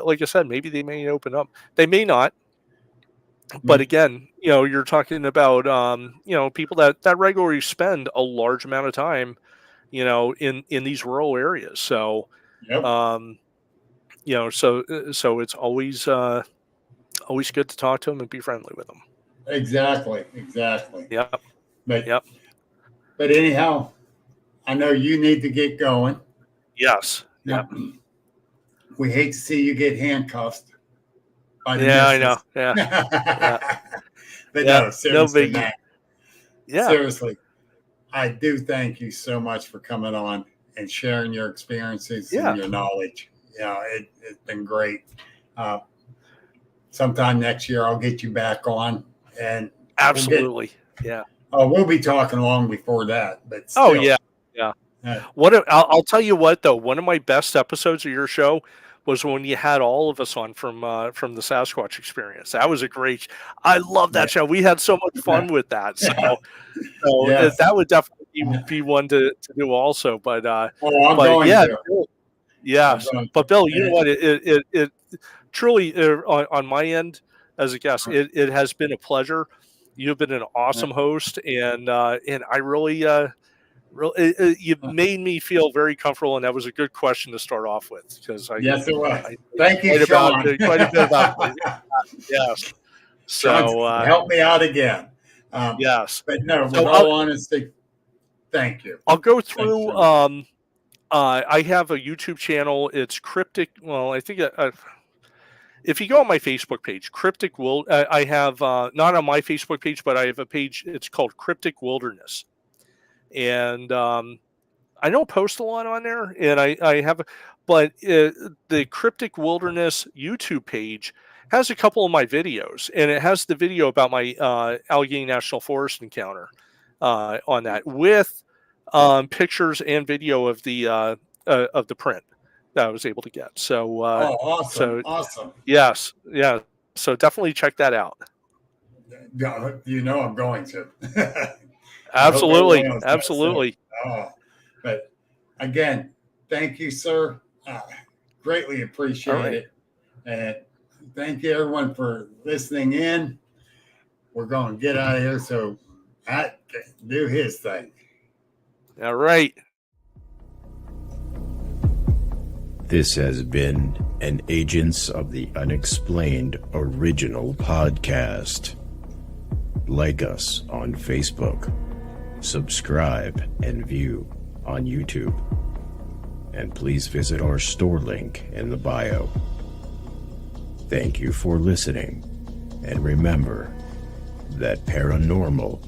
like I said, maybe they may open up, they may not. But again, you're talking about people that regularly spend a large amount of time in these rural areas. So so it's always good to talk to them and be friendly with them.
Exactly.
Yep.
But anyhow, I know you need to get going.
Yes.
Yep. We hate to see you get handcuffed.
I know. Yeah.
But no, seriously,
no
Matt.
Yeah.
Seriously, I do thank you so much for coming on and sharing your experiences and your knowledge. It's been great. Sometime next year, I'll get you back on. And
absolutely.
We'll be talking long before that. But still,
I'll tell you what, though, one of my best episodes of your show was when you had all of us on from the Sasquatch Experience. That was a great. I love that show. We had so much fun with that. So that would definitely be one to do also. But
going to.
Yes. But Bill, you know what? It truly on my end as a guest, it has been a pleasure. You've been an awesome host, and I really. You made me feel very comfortable, and that was a good question to start off with. Because
yes, it was. Thank you, Sean.
Quite a bit about it. Yes. So
help me out again.
Yes,
but no, with all honesty, thank you.
I'll go through. I have a YouTube channel. It's Cryptic. Well, I think if you go on my Facebook page, Cryptic I have not on my Facebook page, but I have a page. It's called Cryptic Wilderness. And I don't post a lot on there, and I have, but the Cryptic Wilderness YouTube page has a couple of my videos, and it has the video about my Allegheny National Forest encounter on that with pictures and video of the print that I was able to get. So
awesome! Awesome.
Yes. So definitely check that out.
I'm going to.
Absolutely.
But again, thank you, sir. Greatly appreciate it. And thank you, everyone, for listening in. We're going to get out of here so Matt can do his thing.
All right.
This has been an Agents of the Unexplained original podcast. Like us on Facebook. Subscribe and view on YouTube. And please visit our store link in the bio. Thank you for listening. And remember that paranormal